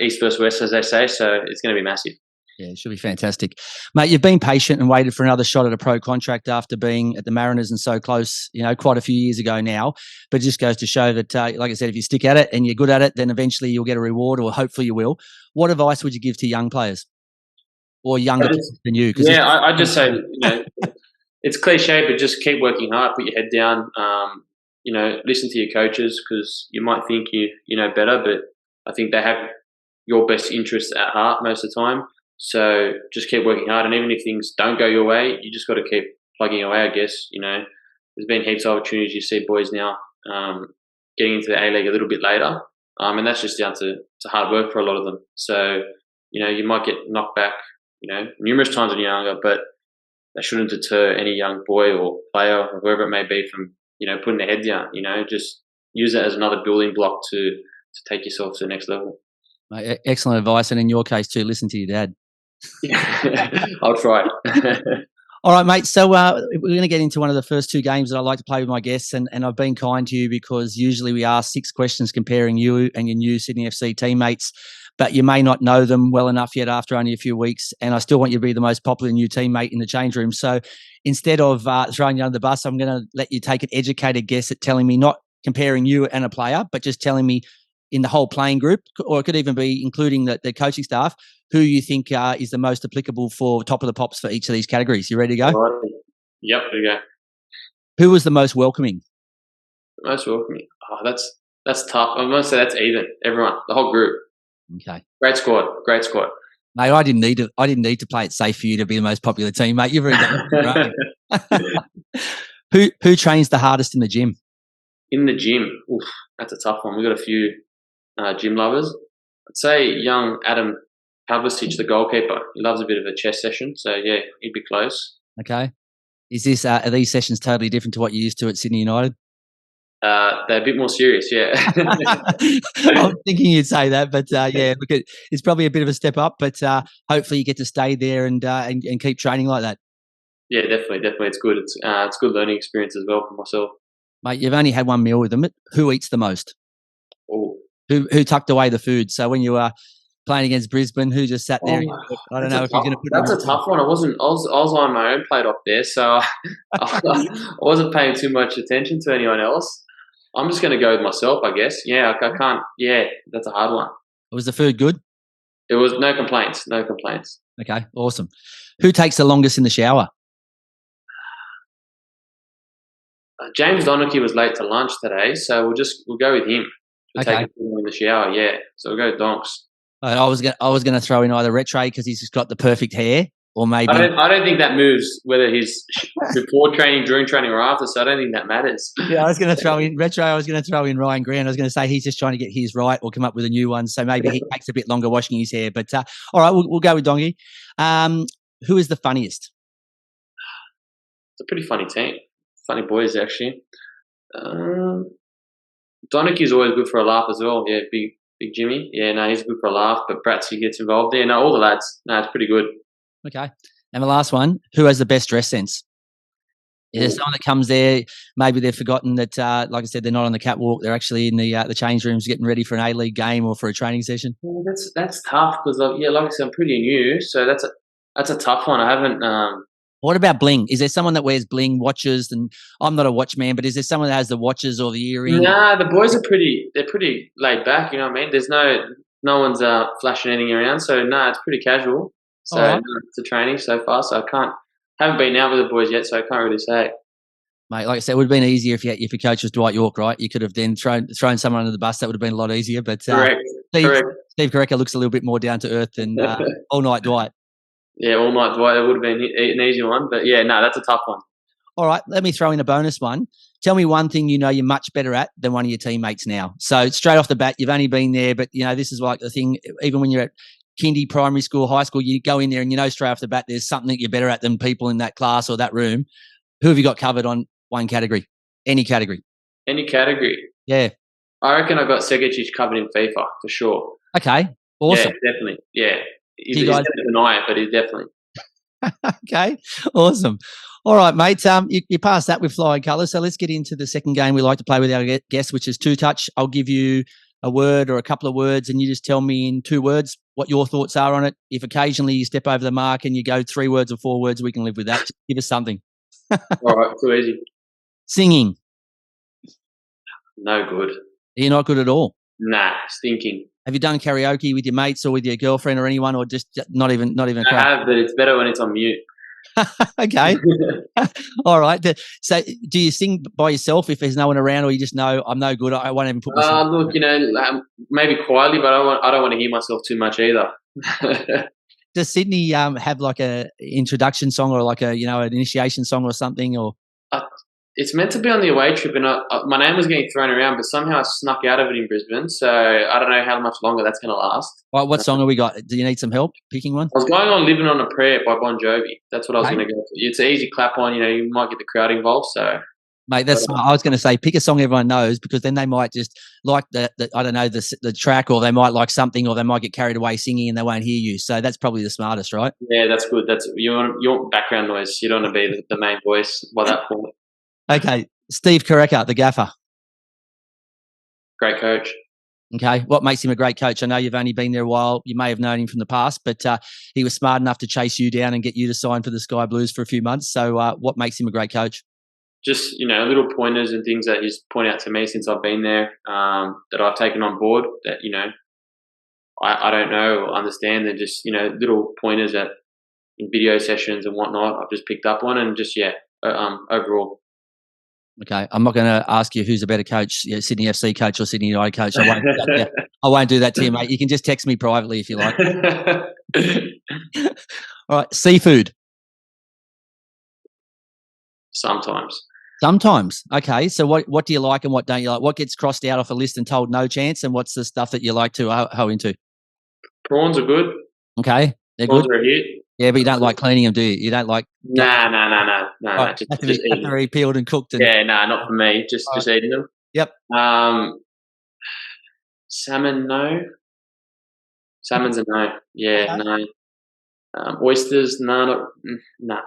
East versus West, as they say. So it's going to be massive. Yeah, it should be fantastic. Mate, you've been patient and waited for another shot at a pro contract after being at the Mariners and so close, quite a few years ago now. But it just goes to show that, like I said, if you stick at it and you're good at it, then eventually you'll get a reward, or hopefully you will. What advice would you give to young players or younger than you? I just say, it's cliche, but just keep working hard, put your head down, listen to your coaches, because you might think you know better, but I think they have your best interests at heart most of the time. So just keep working hard, and even if things don't go your way, you just got to keep plugging away, I guess. There's been heaps of opportunities. You see boys now getting into the A-League a little bit later, and that's just down to hard work for a lot of them. So, you might get knocked back, numerous times when you're younger, but that shouldn't deter any young boy or player or whoever it may be from, putting their head down. Just use it as another building block to take yourself to the next level. Excellent advice, and in your case too, listen to your dad. I'll try. All right, mate. So we're going to get into one of the first two games that I like to play with my guests, and I've been kind to you because usually we ask 6 questions comparing you and your new Sydney FC teammates, but you may not know them well enough yet after only a few weeks, and I still want you to be the most popular new teammate in the change room. So instead of throwing you under the bus, I'm going to let you take an educated guess at telling me, not comparing you and a player, but just telling me in the whole playing group, or it could even be including the coaching staff, who you think is the most applicable for top of the pops for each of these categories. You ready to go? Yep, there you go. Who was the most welcoming? Most welcoming. Oh, that's tough. I'm going to say that's even. Everyone, the whole group. Okay. Great squad. Mate, I didn't need to play it safe for you to be the most popular teammate. You've already done it. Who trains the hardest in the gym? In the gym, oof, that's a tough one. We've got a few gym lovers. I'd say young Adam Vlastelica, the goalkeeper. He loves a bit of a chest session, so yeah, he'd be close. Okay. Is this are these sessions totally different to what you used to at Sydney United? They're a bit more serious, yeah. I was thinking you'd say that, but yeah, look, it's probably a bit of a step up, but hopefully you get to stay there and keep training like that. Yeah, definitely. It's good. It's a good learning experience as well for myself. Mate, you've only had one meal with them. Who eats the most? Oh. Who tucked away the food? So when you were playing against Brisbane, who just sat there? I don't know if you're going to put. That's a tough one. I was on my own plate up there, so I wasn't paying too much attention to anyone else. I'm just going to go with myself, I guess. Yeah, I can't. Yeah, that's a hard one. Was the food good? It was no complaints. No complaints. Okay, awesome. Who takes the longest in the shower? James Donachie was late to lunch today, so we'll go with him. Okay. Take him in the shower, yeah. So we'll go with Donks. I was going to throw in either Retray because he's just got the perfect hair, or maybe I don't think that moves whether he's before training, during training, or after. So I don't think that matters. Yeah, I was going to throw in Retray. I was going to throw in Ryan Grant. I was going to say he's just trying to get his right or come up with a new one. So maybe he takes a bit longer washing his hair. But all right, we'll go with Dongy. Who is the funniest? It's a pretty funny team. Funny boys, actually. Donachie's always good for a laugh as well. Yeah, big Jimmy. Yeah, no, he's good for a laugh. But Bratsy gets involved there. No, all the lads. No, it's pretty good. Okay. And the last one, who has the best dress sense? Is there someone that comes there, maybe they've forgotten that, like I said, they're not on the catwalk. They're actually in the change rooms getting ready for an A-League game or for a training session? Well, that's tough because, like I said, I'm pretty new. So that's a tough one. I haven't... What about bling? Is there someone that wears bling watches? And I'm not a watchman, but is there someone that has the watches or the earring? Nah, the boys are pretty laid back. You know what I mean? There's no one's flashing anything around. So it's pretty casual. So right. It's a training so far. So haven't been out with the boys yet. So I can't really say. Mate, like I said, it would have been easier if your coach was Dwight York, right? You could have then thrown someone under the bus. That would have been a lot easier. But correct. Steve Correca looks a little bit more down to earth than all night Dwight. Yeah, all night Dwight. That would have been an easy one. But yeah, that's a tough one. All right, let me throw in a bonus one. Tell me one thing you know you're much better at than one of your teammates now. So straight off the bat, you've only been there, but this is like the thing. Even when you're at kindy, primary school, high school, you go in there and straight off the bat there's something that you're better at than people in that class or that room. Who have you got covered on one category? Any category? Any category? Yeah. I reckon I've got Segicic covered in FIFA for sure. Okay, awesome. Yeah, definitely. Yeah. He's going to deny it, but he's definitely. Okay, awesome. All right, mate. You passed that with flying colours. So let's get into the second game we like to play with our guests, which is two touch. I'll give you a word or a couple of words, and you just tell me in 2 words what your thoughts are on it. If occasionally you step over the mark and you go 3 words or 4 words, we can live with that. Just give us something. All right, too easy. Singing. No good. You're not good at all. Nah, stinking. Have you done karaoke with your mates or with your girlfriend or anyone, or just not even? I have, but it's better when it's on mute. Okay. All right. So do you sing by yourself if there's no one around, or you just know I'm no good? I won't even put myself. Look, maybe quietly, but I don't want to hear myself too much either. Does Sydney have like a introduction song or like a an initiation song or something? Or it's meant to be on the away trip, and my name was getting thrown around, but somehow I snuck out of it in Brisbane. So I don't know how much longer that's going to last. Right, what song have we got? Do you need some help picking one? I was going on "Living on a Prayer" by Bon Jovi. That's what I was Okay. going to go for. It's an easy clap on. You might get the crowd involved. So, Mate, that's smart. I was going to say pick a song everyone knows, because then they might just like the I don't know, the track, or they might like something, or they might get carried away singing and they won't hear you. So that's probably the smartest, right? yeah, that's good. You want background noise. You don't want to be the main voice by that point. Okay, Steve Correca, the gaffer. Great coach. Okay, what makes him a great coach? I know you've only been there a while. You may have known him from the past, but he was smart enough to chase you down and get you to sign for the Sky Blues for a few months. So what makes him a great coach? Just little pointers and things that he's pointed out to me since I've been there, that I've taken on board, that I don't know or understand, and just little pointers that in video sessions and whatnot I've just picked up on, and just overall. Okay, I'm not going to ask you who's a better coach, Sydney FC coach or Sydney United coach. I won't do that to you, mate. You can just text me privately if you like. All right, seafood. Sometimes. Okay, so what do you like and what don't you like? What gets crossed out off a list and told no chance, and what's the stuff that you like to hoe into? Prawns are good. Okay, they're Prawns good. are a hit. Yeah, but you don't like cleaning them, do you? You don't like... Nah. Right, Just have to be peeled and cooked. Yeah, not for me. Just eating them. Yep. Salmon, no. Salmon's a no. Yeah, Okay. no. Oysters, no. Nah.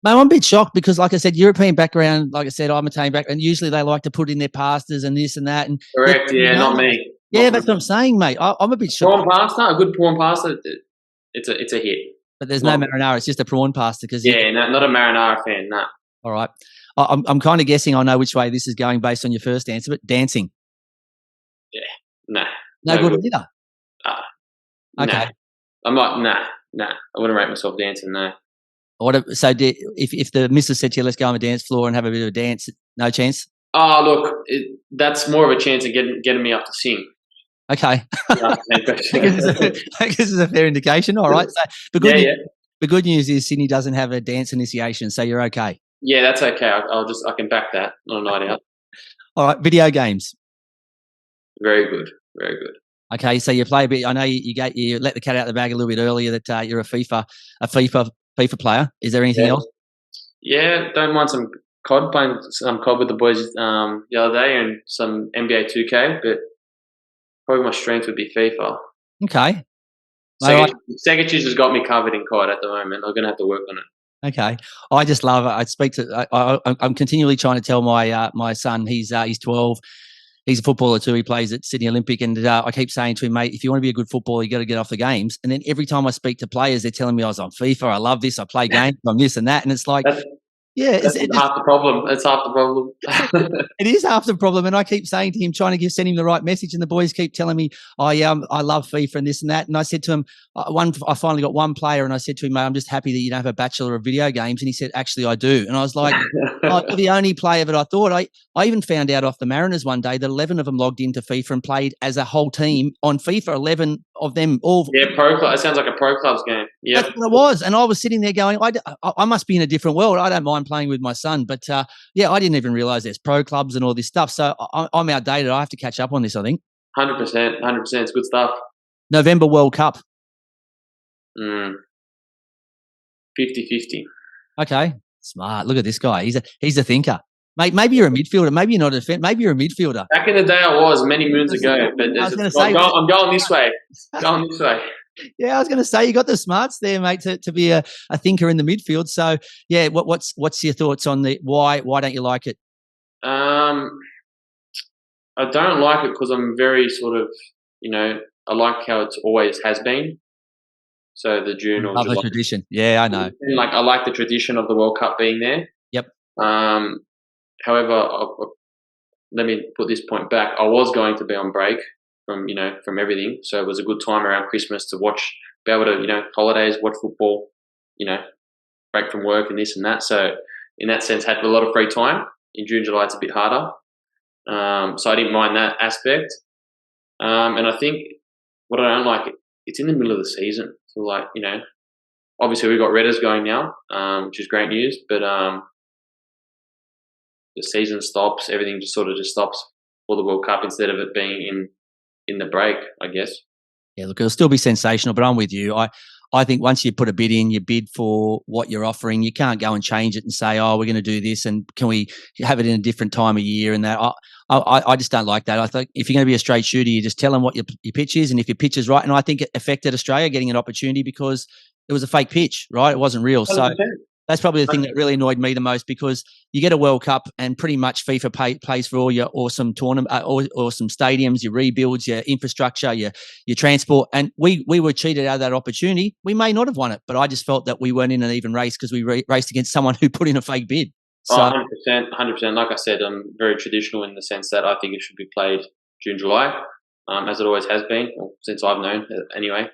Mate, I'm a bit shocked because, like I said, European background, like I said, I'm Italian background, and usually they like to put in their pastas and this and that. And correct, yeah, not me. Yeah, that's what I'm saying, mate. I'm a bit prawn shocked. pasta, a good prawn pasta, it's a hit. But there's no marinara; it's just a prawn pasta. Not a marinara fan. Nah. All right, I'm kind of guessing I know which way this is going based on your first answer, but dancing. Yeah, nah. No good either. Okay. Nah. I'm not. Nah. I wouldn't rate myself dancing. No. So if the missus said to you, let's go on the dance floor and have a bit of a dance, no chance? Oh, look, that's more of a chance of getting me up to sing. Okay. I guess this is a fair indication. All right. So the good news is Sydney doesn't have a dance initiation, so you're okay. Yeah, that's okay. I can back that on a night out. All right. Video games. Very good. Very good. Okay, so you play a bit. I know you let the cat out of the bag a little bit earlier that you're a FIFA player. Is there anything else? Yeah, don't mind some COD, playing some COD with the boys the other day, and some NBA 2K, but probably my strength would be FIFA. Okay. Sega has got me covered in COD at the moment. I'm going to have to work on it. Okay. I just love it. I'm continually trying to tell my son, he's 12. He's a footballer too. He plays at Sydney Olympic, and I keep saying to him, mate, if you want to be a good footballer, you got to get off the games. And then every time I speak to players, they're telling me I was on FIFA. I love this. I play games. I'm this and that. And it's like, that's half the problem. It's half the problem. It is half the problem. And I keep saying to him, trying to send him the right message, and the boys keep telling me, I love FIFA and this and that. And I said to him, I finally got one player, and I said to him, mate, I'm just happy that you don't have a bachelor of video games. And he said, actually, I do. And I was like, you're the only player that I thought. I even found out off the Mariners one day that 11 of them logged into FIFA and played as a whole team on FIFA. 11 of them all. Yeah, pro club. It sounds like a pro club's game. Yeah, that's what it was. And I was sitting there going, I must be in a different world. I don't mind playing with my son, but I didn't even realize there's pro clubs and all this stuff. So I'm outdated. I have to catch up on this, I think. 100%. It's good stuff. November World Cup. 50-50. Okay, smart. Look at this guy. He's a thinker. Mate, maybe you're a midfielder. Maybe you're not a defender. Maybe you're a midfielder. Back in the day, I was many moons ago. But I'm going this way. Going this way. Yeah, I was going to say you got the smarts there, mate, to be a thinker in the midfield. So, yeah, what's your thoughts on the why don't you like it? I don't like it because I'm very sort of, I like how it always has been. So the June or July. The tradition. Yeah, I know. And I like the tradition of the World Cup being there. Yep. However, let me put this point back. I was going to be on break from everything. So it was a good time around Christmas to be able to, holidays, watch football, break from work and this and that. So in that sense, had a lot of free time. In June, July, it's a bit harder. So I didn't mind that aspect. And I think what I don't like, it's in the middle of the season. So obviously we've got Redders going now, which is great news, but the season stops, everything just sort of just stops for the World Cup instead of it being in the break, I guess. Yeah, look, it'll still be sensational, but I'm with you. I think once you put a bid in, you bid for what you're offering. You can't go and change it and say, oh, we're going to do this and can we have it in a different time of year and that. I just don't like that. I think if you're going to be a straight shooter, you just tell them what your pitch is, and if your pitch is right. And I think it affected Australia getting an opportunity because it was a fake pitch, right? It wasn't real. 100%. So that's probably the thing that really annoyed me the most, because you get a World Cup and pretty much FIFA pays for all your awesome tournament, awesome stadiums, your rebuilds, your infrastructure, your transport, and we were cheated out of that opportunity. We may not have won it, but I just felt that we weren't in an even race because we raced against someone who put in a fake bid. So, 100%. Like I said, I'm very traditional in the sense that I think it should be played June, July, as it always has been, or since I've known anyway.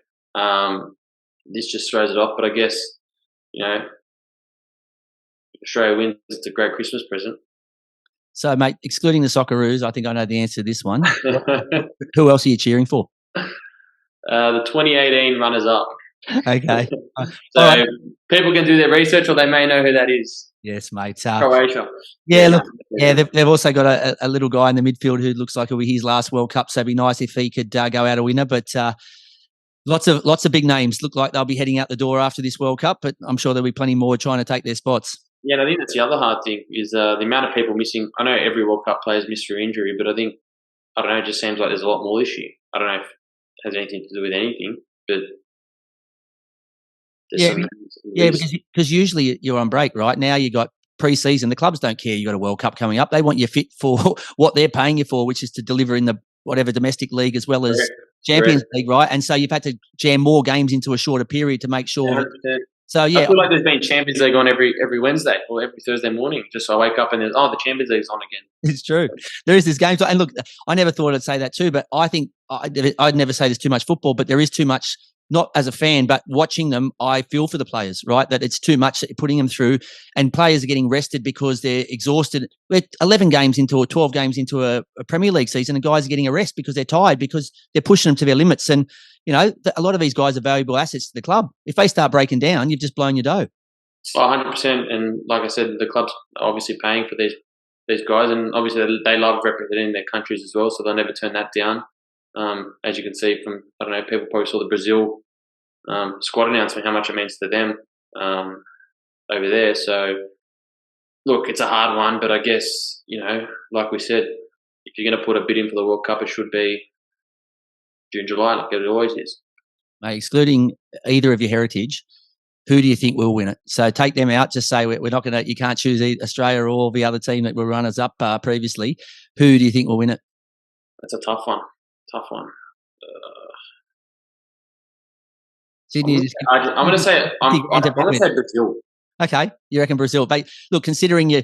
This just throws it off, but I guess, Australia wins, it's a great Christmas present. So, mate, excluding the Socceroos, I think I know the answer to this one. Who else are you cheering for? The 2018 runners-up. Okay. So right. People can do their research, or they may know who that is. Yes, mate. Croatia. Yeah, look, they've also got a little guy in the midfield who looks like it'll be his last World Cup, so it'd be nice if he could go out a winner. But lots of big names look like they'll be heading out the door after this World Cup, but I'm sure there'll be plenty more trying to take their spots. Yeah, and I think that's the other hard thing is the amount of people missing. I know every World Cup player's missed through injury, but I don't know, it just seems like there's a lot more this year. I don't know if it has anything to do with anything, but because usually you're on break, right? Now you got pre-season. The clubs don't care you got a World Cup coming up. They want you fit for what they're paying you for, which is to deliver in the whatever domestic league as well as Champions League, right? And so you've had to jam more games into a shorter period to make sure. 100%. So yeah, I feel like there's been Champions League on every Wednesday or every Thursday morning. Just so I wake up and there's the Champions League's on again. It's true. There is this game, and look, I never thought I'd say that too, but I think I'd never say there's too much football, but there is too much. Not as a fan, but watching them, I feel for the players, right? That it's too much that you're putting them through, and players are getting rested because they're exhausted. We're 11 games into or 12 games into a Premier League season, and guys are getting a rest because they're tired because they're pushing them to their limits. And, a lot of these guys are valuable assets to the club. If they start breaking down, you've just blown your dough. 100%. And like I said, the club's obviously paying for these guys, and obviously they love representing their countries as well, so they'll never turn that down. As you can see from, I don't know, people probably saw the Brazil squad announcement, how much it means to them over there. So, look, it's a hard one, but I guess, like we said, if you're going to put a bid in for the World Cup, it should be June, July, like it always is. Mate, excluding either of your heritage, who do you think will win it? So take them out. Just say we're not going to. You can't choose Australia or the other team that were runners up previously. Who do you think will win it? That's a tough one. Sydney. I'm going to say Brazil. Okay, you reckon Brazil? But look, considering you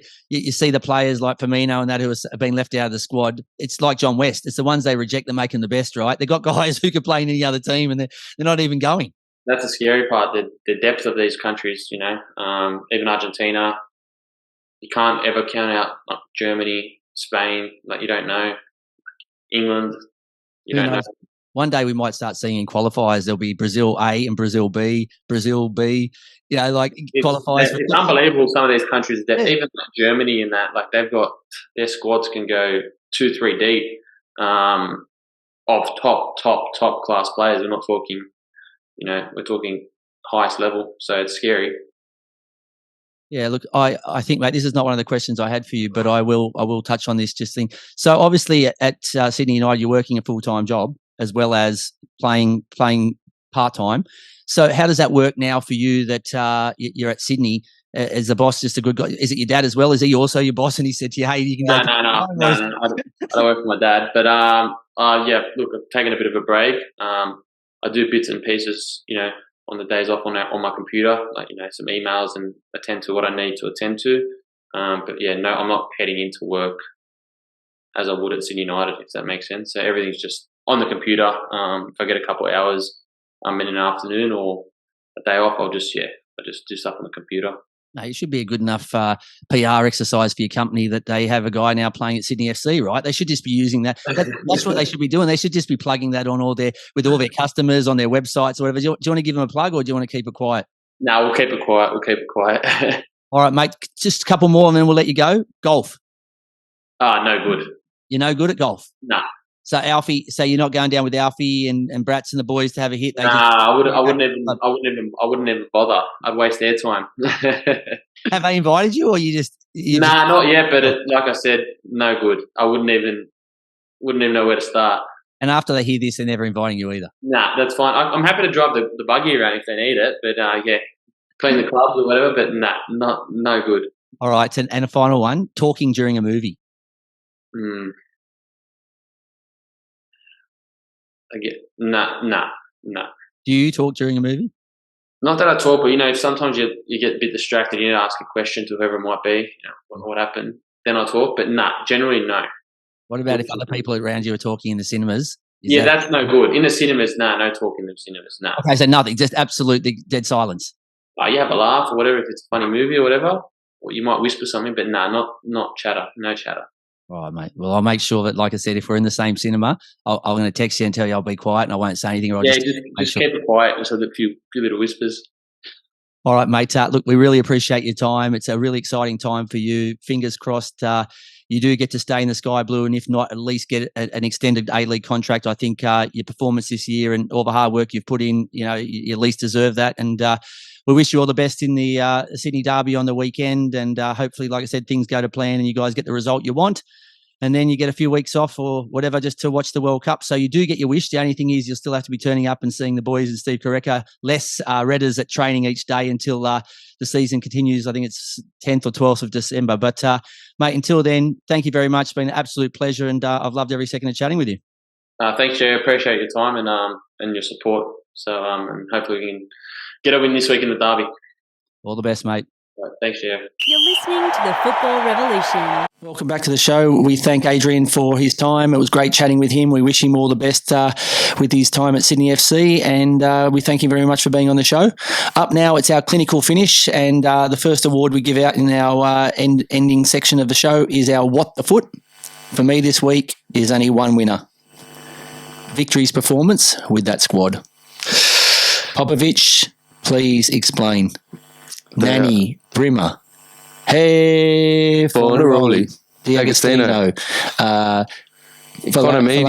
see the players like Firmino and that who have been left out of the squad, it's like John West. It's the ones they reject that make them the best, right? They've got guys who could play in any other team and they're not even going. That's the scary part, the depth of these countries, even Argentina. You can't ever count out Germany, Spain, like you don't know. England, you don't know. One day we might start seeing in qualifiers there'll be Brazil A and Brazil B, qualifiers. It's unbelievable some of these countries, even like Germany and that, like they've got, their squads can go 2-3 deep of top class players. We're not talking, we're talking highest level, so it's scary. Yeah, look, I think, mate, this is not one of the questions I had for you, but I will touch on this just thing. So obviously at Sydney United, you're working a full-time job as well as playing part-time. So how does that work now for you that you're at Sydney? Is the boss just a good guy? Is it your dad as well? Is he also your boss? And he said to you, hey, you can go. No. I don't work for my dad. But yeah, look, I've taken a bit of a break. I do bits and pieces, on the days off on my computer, like, some emails and attend to what I need to attend to. But yeah, no, I'm not heading into work as I would at Sydney United, if that makes sense. So everything's just on the computer. If I get a couple of hours in an afternoon or a day off, I just do stuff on the computer. No, it should be a good enough PR exercise for your company that they have a guy now playing at Sydney FC, right? They should just be using that. That's what they should be doing. They should just be plugging that on with all their customers on their websites or whatever. Do you want to give them a plug or do you want to keep it quiet? No, we'll keep it quiet. All right, mate. Just a couple more and then we'll let you go. Golf. No good. You're no good at golf. Nah. So Alfie, you're not going down with Alfie and Brats and the boys to have a hit. I wouldn't even bother. I'd waste their time. Have they invited you, or you just? Not yet. But like I said, no good. I wouldn't even know where to start. And after they hear this, they're never inviting you either. Nah, that's fine. I'm happy to drive the buggy around if they need it. But clean the clubs or whatever. But no good. All right, and a final one: talking during a movie. Nah. Do you talk during a movie? Not that I talk, but sometimes you get a bit distracted. You need to ask a question to whoever it might be. What happened? Then I talk, but generally no. What about if other people around you are talking in the cinemas? That's no good. In the cinemas, no talking in the cinemas, no. Okay, so nothing, just absolutely dead silence. You have a laugh or whatever if it's a funny movie or whatever, or you might whisper something, but not chatter, no chatter. All right, mate. Well, I'll make sure that, like I said, if we're in the same cinema, I'm going to text you and tell you I'll be quiet and I won't say anything. Or just keep it quiet, just a few little whispers. All right, mate. Look, we really appreciate your time. It's a really exciting time for you. Fingers crossed you do get to stay in the Sky Blue, and if not, at least get an extended A-League contract. I think your performance this year and all the hard work you've put in, you at least deserve that. And we wish you all the best in the Sydney Derby on the weekend. And hopefully, like I said, things go to plan and you guys get the result you want. And then you get a few weeks off or whatever just to watch the World Cup. So you do get your wish. The only thing is you'll still have to be turning up and seeing the boys and Steve Koreka, less Redders at training each day until the season continues. I think it's 10th or 12th of December. But, mate, until then, thank you very much. It's been an absolute pleasure, and I've loved every second of chatting with you. Thanks, Jay. I appreciate your time and your support. So and hopefully we can get a win this week in the Derby. All the best, mate. Right, thanks, Jay. You're listening to the Football Revolution. Welcome back to the show. We thank Adrian for his time. It was great chatting with him. We wish him all the best with his time at Sydney FC, and we thank him very much for being on the show. Up now, it's our clinical finish, and the first award we give out in our ending section of the show is our What the Foot. For me this week is only one winner. Victory's performance with that squad. Popovic, please explain. Nani, Brimmer, hey, Fornaroli, D'Agostino, Falami.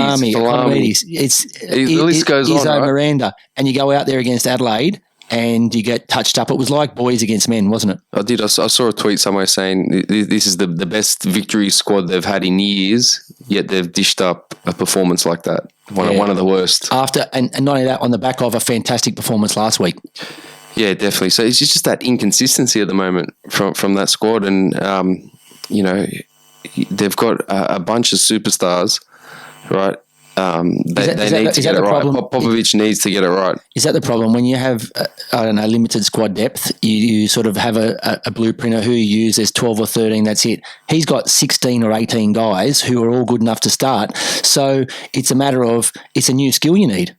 The list goes on, right? Miranda, and you go out there against Adelaide and you get touched up. It was like boys against men, wasn't it? I did. I saw a tweet somewhere saying this is the best victory squad they've had in years, yet they've dished up a performance like that. One of the worst. And not only that, on the back of a fantastic performance last week. Yeah, definitely. So it's just that inconsistency at the moment from that squad, and they've got a bunch of superstars, right? They need to get it right. Popovic needs to get it right. Is that the problem when you have limited squad depth? You sort of have a blueprint of who you use. There's 12 or 13. That's it. He's got 16 or 18 guys who are all good enough to start. So it's a matter of it's a new skill you need.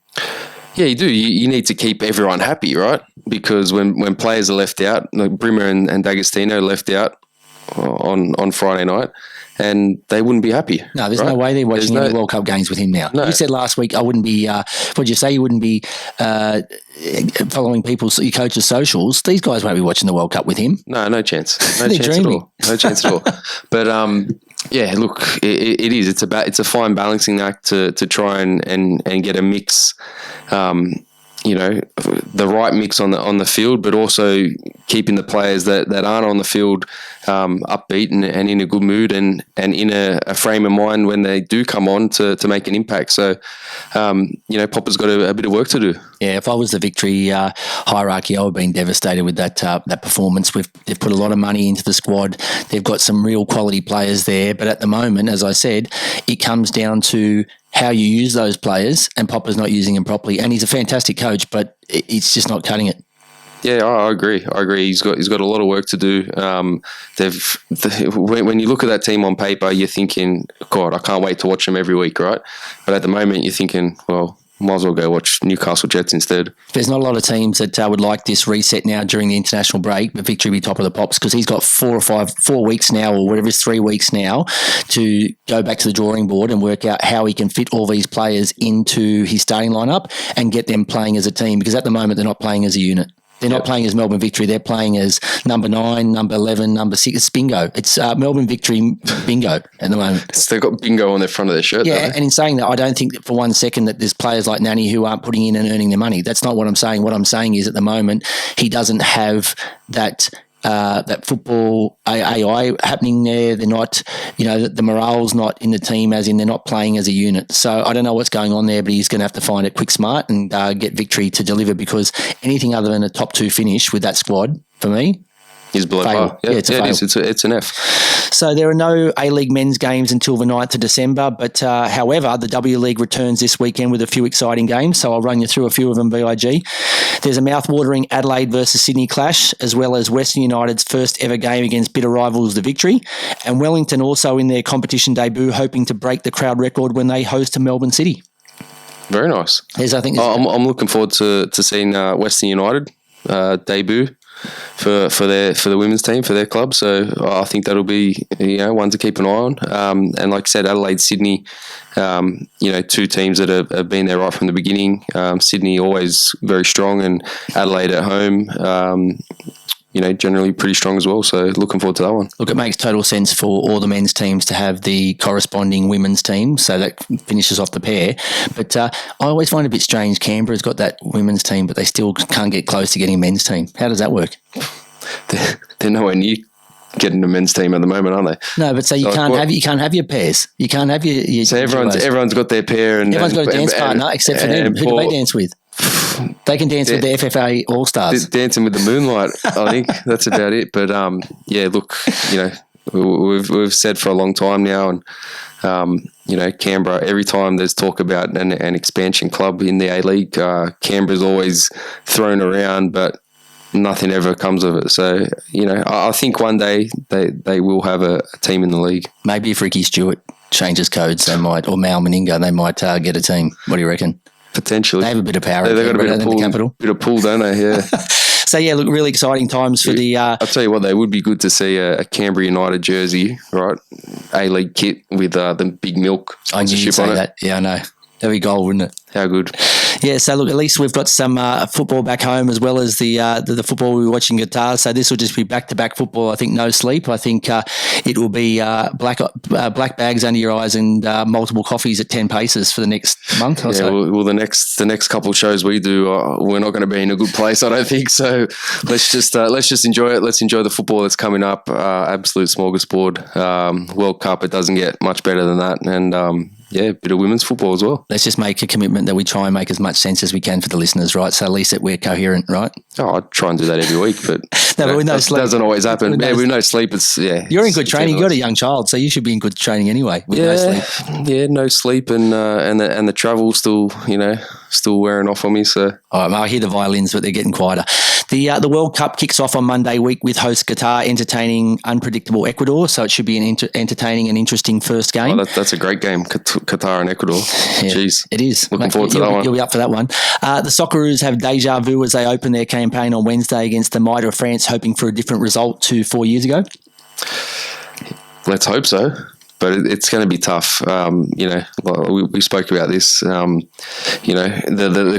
Yeah, you do. You need to keep everyone happy, right? Because when players are left out, like Brimmer and D'Agostino left out on Friday night, and they wouldn't be happy. No, there's no way they're watching any World Cup games with him now. No. You said last week I wouldn't be. What did you say? You wouldn't be following your coach's socials. These guys won't be watching the World Cup with him. No chance. No chance at all. No chance at all. But yeah, look, it is. It's a fine balancing act to try and get a mix. The right mix on the field, but also keeping the players that aren't on the field upbeat and in a good mood and in a frame of mind when they do come on to make an impact. So, Popper's got a bit of work to do. Yeah, if I was the victory hierarchy, I would have been devastated with that performance. They've put a lot of money into the squad. They've got some real quality players there. But at the moment, as I said, it comes down to how you use those players, and Popper's not using them properly. And he's a fantastic coach, but it's just not cutting it. Yeah, I agree. He's got a lot of work to do. When you look at that team on paper, you're thinking, God, I can't wait to watch them every week, right? But at the moment, you're thinking, well, might as well go watch Newcastle Jets instead. There's not a lot of teams that would like this reset now during the international break, but Victory be top of the pops because he's got 4 weeks now, or whatever it's 3 weeks now, to go back to the drawing board and work out how he can fit all these players into his starting lineup and get them playing as a team, because at the moment they're not playing as a unit. They're not playing as Melbourne Victory. They're playing as number 9, number 11, number 6. It's bingo. It's Melbourne Victory bingo at the moment. So they've got bingo on the front of their shirt. Yeah, and in saying that, I don't think that for one second that there's players like Nanny who aren't putting in and earning their money. That's not what I'm saying. What I'm saying is at the moment he doesn't have that football AI happening there. They're not, the morale's not in the team, as in they're not playing as a unit. So I don't know what's going on there, but he's going to have to find it quick, smart, and get Victory to deliver, because anything other than a top 2 finish with that squad, for me, is below par. Yeah, it's an F. So there are no A-League men's games until the 9th of December, but however, the W-League returns this weekend with a few exciting games, so I'll run you through a few of them, VIG. There's a mouth-watering Adelaide versus Sydney clash, as well as Western United's first ever game against bitter rivals, the Victory, and Wellington also in their competition debut, hoping to break the crowd record when they host to Melbourne City. Very nice. I'm looking forward to seeing Western United debut for the women's team, for their club. So I think that'll be one to keep an eye on. And like I said, Adelaide, Sydney, 2 teams that have been there right from the beginning. Sydney always very strong, and Adelaide at home. Generally pretty strong as well. So looking forward to that one. Look, it makes total sense for all the men's teams to have the corresponding women's team, so that finishes off the pair. But I always find it a bit strange. Canberra's got that women's team, but they still can't get close to getting a men's team. How does that work? They're nowhere near getting a men's team at the moment, aren't they? No, but so you can't have your pairs. You can't have your so everyone's got their pair, and everyone's got a dance partner except for them. Who do they dance with? They can dance with the FFA All-Stars. Dancing with the moonlight, I think. That's about it. But, look, we've said for a long time now, and, Canberra, every time there's talk about an expansion club in the A-League, Canberra's always thrown around, but nothing ever comes of it. So, I think one day they will have a team in the league. Maybe if Ricky Stewart changes codes, they might, or Mal Meninga, they might get a team. What do you reckon? Potentially. They have a bit of power. They've got a bit of pull, don't they? Yeah. So, look, really exciting times for the... I'll tell you what, they would be good to see a Canberra United jersey, right? A-League kit with the big milk. I knew you'd say that. Yeah, I know. That'd be gold, wouldn't it? How good. Yeah, so look, at least we've got some football back home, as well as the football we were watching in Qatar. So this will just be back-to-back football. I think no sleep. I think it will be black bags under your eyes and multiple coffees at 10 paces for the next month or so. Well, the next couple of shows we do, we're not going to be in a good place, I don't think. So let's just enjoy it. Let's enjoy the football that's coming up. Absolute smorgasbord. World Cup, it doesn't get much better than that. And a bit of women's football as well. Let's just make a commitment that we try and make as much sense as we can for the listeners, right? So at least that we're coherent, right? Oh, I try and do that every week, but with no sleep, doesn't always happen. With no sleep, You're in good training. You've got a young child, so you should be in good training anyway. With no sleep. Yeah, no sleep, and the travel still wearing off on me. So all right, I hear the violins, but they're getting quieter. The World Cup kicks off on Monday week with host Qatar entertaining unpredictable Ecuador, so it should be an entertaining and interesting first game. Oh, that's a great game, Qatar and Ecuador. Yeah, jeez, it is. Looking forward to that one. You'll be up for that one. The Socceroos have deja vu as they open their campaign on Wednesday against the Mitre of France, hoping for a different result to 4 years ago. Let's hope so. But it's going to be tough. We spoke about this. The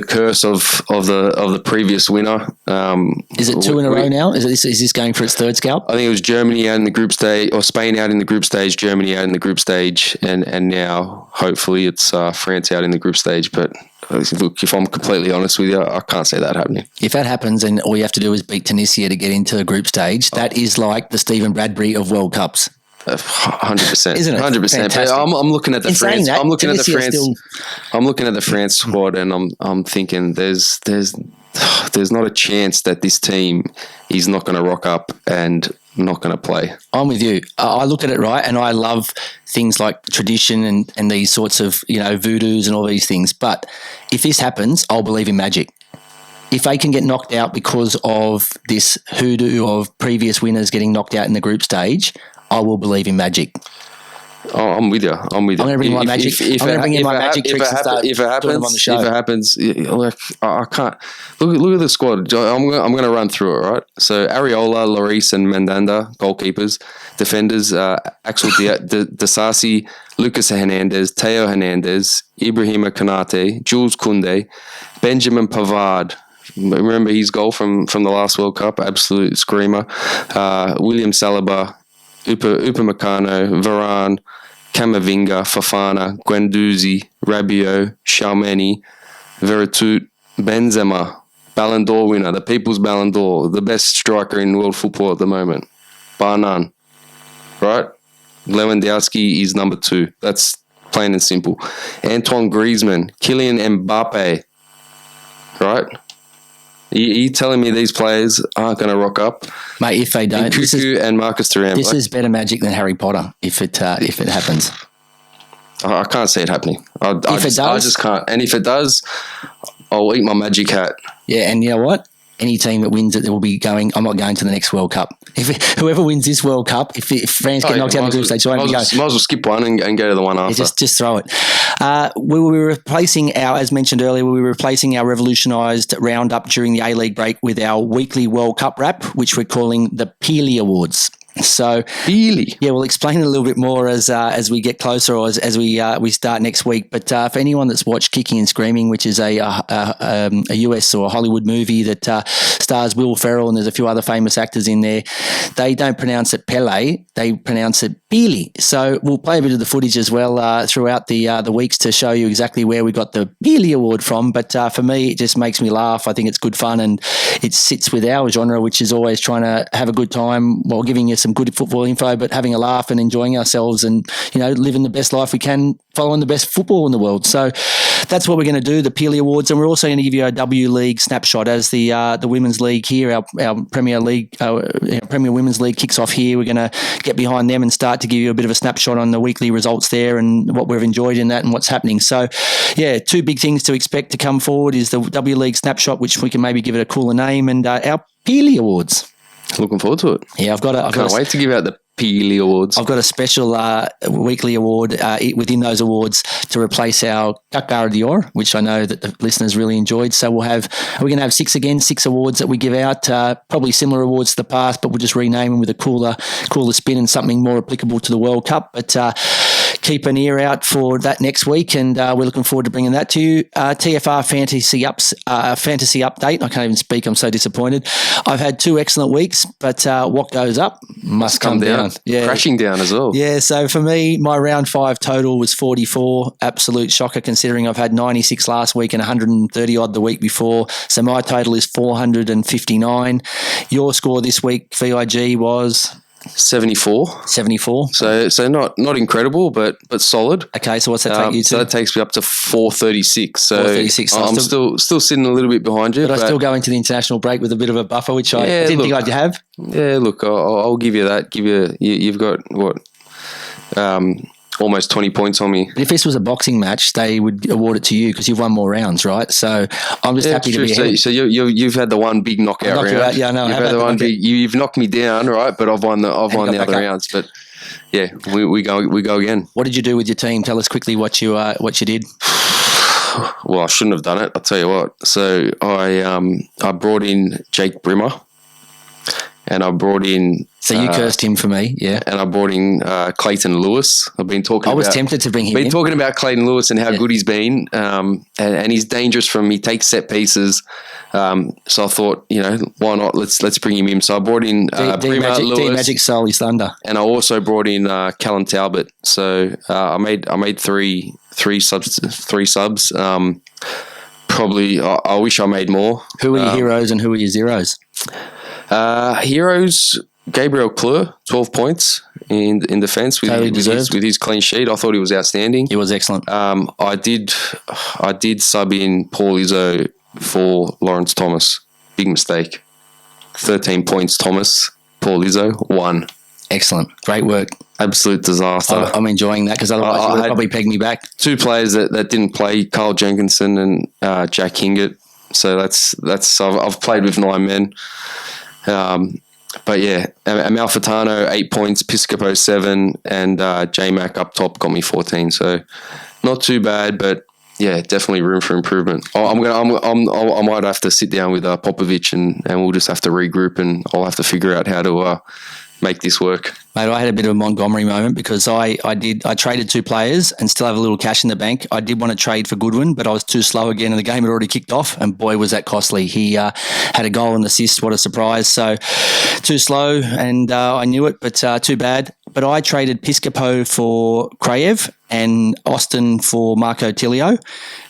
curse of the previous winner. Is it 2 in a row now? Is this going for its third scalp? I think it was Germany out in the group stage, or Spain out in the group stage, Germany out in the group stage, and now hopefully it's France out in the group stage. But look, if I'm completely honest with you, I can't see that happening. If that happens, and all you have to do is beat Tunisia to get into the group stage, that is like the Stephen Bradbury of World Cups. 100%, isn't it? 100%. But I'm looking at the France. I'm looking at the France squad, and I'm thinking there's not a chance that this team is not going to rock up and not going to play. I'm with you. I look at it, right, and I love things like tradition and these sorts of voodoos and all these things. But if this happens, I'll believe in magic. If they can get knocked out because of this hoodoo of previous winners getting knocked out in the group stage, I will believe in magic. Oh, I'm with you. I'm going to bring my magic. I'm going to bring in my magic tricks and start doing them on the show. If it happens, look, I can't. Look at the squad. I'm going to run through it, right? So Areola, Lloris, and Mandanda, goalkeepers. Defenders, Axel Disasi, Lucas Hernandez, Teo Hernandez, Ibrahima Konate, Jules Koundé, Benjamin Pavard, Remember his goal from the last World Cup? Absolute screamer. William Saliba, Upamecano, Varane, Camavinga, Fofana, Guendouzi, Rabiot, Tchouaméni, Veretout, Benzema, Ballon d'Or winner, the People's Ballon d'Or, the best striker in world football at the moment, bar none. Right? Lewandowski is number 2. That's plain and simple. Antoine Griezmann, Kylian Mbappe. Right? You telling me these players aren't going to rock up? Mate, if they don't, Nkunku and Marcus Thuram. This is better magic than Harry Potter if it happens. I can't see it happening. I just can't. And if it does, I'll eat my magic hat. Yeah, and you know what? Any team that wins it will be going, I'm not going to the next World Cup. Whoever wins this World Cup, if France get knocked out of the group stage, so I won't be going. Might as well skip one and go to the one after. Yeah, just throw it. We were replacing as mentioned earlier, we were replacing our revolutionised roundup during the A-League break with our weekly World Cup wrap, which we're calling the Peely Awards. So, Peely. Yeah, we'll explain it a little bit more as we get closer or as we start next week. But for anyone that's watched Kicking and Screaming, which is a US or a Hollywood movie that stars Will Ferrell and there's a few other famous actors in there, they don't pronounce it Pele, they pronounce it Peely. So we'll play a bit of the footage as well throughout the weeks to show you exactly where we got the Peely Award from. But for me, it just makes me laugh. I think it's good fun and it sits with our genre, which is always trying to have a good time while giving you some good football info, but having a laugh and enjoying ourselves and, living the best life we can, following the best football in the world. So that's what we're going to do, the Peely Awards. And we're also going to give you a W-League snapshot as the Women's League here, our Premier League, Premier Women's League kicks off here. We're going to get behind them and start to give you a bit of a snapshot on the weekly results there and what we've enjoyed in that and what's happening. So, yeah, 2 big things to expect to come forward is the W-League snapshot, which we can maybe give it a cooler name, and our Peely Awards. Looking forward to it. Yeah, I can't wait to give out the Peely Awards. I've got a special weekly award within those awards to replace our Kakar Dior, which I know that the listeners really enjoyed. So we're going to have 6 awards that we give out, probably similar awards to the past, but we'll just rename them with a cooler spin and something more applicable to the World Cup. But keep an ear out for that next week, and we're looking forward to bringing that to you. TFR Fantasy Update. I can't even speak. I'm so disappointed. I've had 2 excellent weeks, but what goes up must come down. Yeah. Crashing down as well. Yeah, so for me, my round 5 total was 44. Absolute shocker considering I've had 96 last week and 130 odd the week before. So my total is 459. Your score this week, VIG, was 74. 74. So not incredible, but solid. Okay, so what's that take you to? So that takes me up to 436. So 436. I'm still sitting a little bit behind you. But I still go into the international break with a bit of a buffer, which I didn't think I'd have. Yeah, look, I'll give you that. You've got what? Almost 20 points on me. But if this was a boxing match, they would award it to you because you've won more rounds, right? So I'm just happy to be ahead. So you've had the one big knockout round. You out. Yeah, no, you've had the one big. You've knocked me down, right? But I've won the other rounds. But yeah, we go again. What did you do with your team? Tell us quickly what you did. Well, I shouldn't have done it. I'll tell you what. So I brought in Jake Brimmer. And I brought in... So you cursed him for me, yeah. And I brought in Clayton Lewis. I was tempted to bring him in. Been talking about Clayton Lewis and how good he's been. And he's dangerous from... He takes set pieces. So I thought, why not? Let's bring him in. So I brought in Lewis. D-Magic stole his thunder. And I also brought in Callum Talbot. So I made three subs. Probably, I wish I made more. Who are your heroes and who are your zeros? Heroes, Gabriel Kleur, 12 points in defence with his clean sheet. I thought he was outstanding. He was excellent. I did sub in Paul Izzo for Lawrence Thomas. Big mistake. 13 points, Thomas. Paul Izzo, 1. Excellent. Great work. Absolute disaster. I'm enjoying that because otherwise you would probably peg me back. 2 players that didn't play, Carl Jenkinson and Jack Hingett. So that's I've played with 9 men. But yeah, Amalfitano 8 points, Piscopo 7, and J-Mac up top got me 14. So not too bad, but yeah, definitely room for improvement. I might have to sit down with Popovic and we'll just have to regroup, and I'll have to figure out how to make this work? Mate, I had a bit of a Montgomery moment because I traded 2 players and still have a little cash in the bank. I did want to trade for Goodwin, but I was too slow again, and the game had already kicked off, and boy, was that costly. He had a goal and assist. What a surprise. So too slow, and I knew it, but too bad. But I traded Piscopo for Kraev and Austin for Marco Tilio.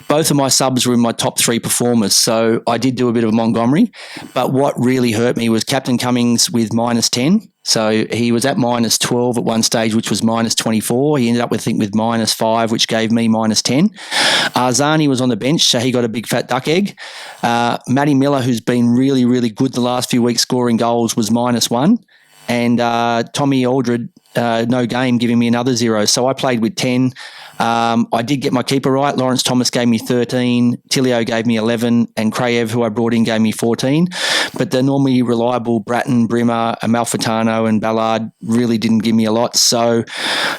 Both of my subs were in my top 3 performers, so I did do a bit of Montgomery. But what really hurt me was Captain Cummings with -10. So he was at -12 at one stage, which was -24. He ended up, I think, with -5, which gave me -10. Arzani was on the bench, so he got a big fat duck egg. Matty Miller, who's been really, really good the last few weeks scoring goals, was -1. And Tommy Aldred, no game, giving me another 0. So I played with 10. I did get my keeper right. Lawrence Thomas gave me 13. Tilio gave me 11. And Kraev, who I brought in, gave me 14. But the normally reliable Bratton, Brimmer, Amalfitano and Ballard really didn't give me a lot. So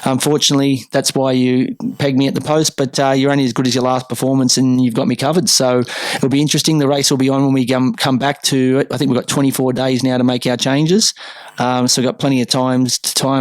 unfortunately, that's why you pegged me at the post. But you're only as good as your last performance, and you've got me covered. So it'll be interesting. The race will be on when we come back to it. I think we've got 24 days now to make our changes. So we've got plenty of time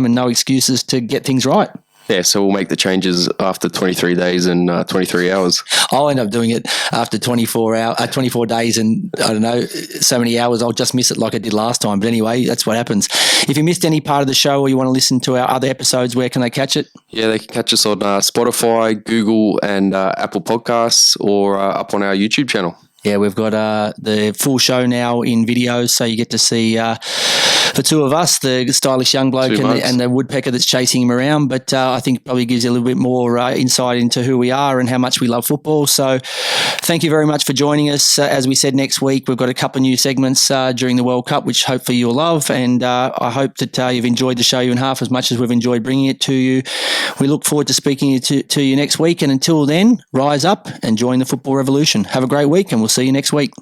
and no excuses to get things right. Yeah, so we'll make the changes after 23 days and 23 hours. I'll end up doing it after 24 days and, I don't know, so many hours. I'll just miss it like I did last time. But anyway, that's what happens. If you missed any part of the show or you want to listen to our other episodes, where can they catch it? Yeah, they can catch us on Spotify, Google and Apple Podcasts, or up on our YouTube channel. Yeah, we've got the full show now in video, so you get to see the 2 of us, the stylish young bloke and the woodpecker that's chasing him around. But I think it probably gives you a little bit more insight into who we are and how much we love football. So thank you very much for joining us. As we said, next week we've got a couple of new segments during the World Cup, which hopefully you'll love. And I hope that you've enjoyed the show half as much as we've enjoyed bringing it to you. We look forward to speaking to you next week. And until then, rise up and join the football revolution. Have a great week, and we'll see you next week.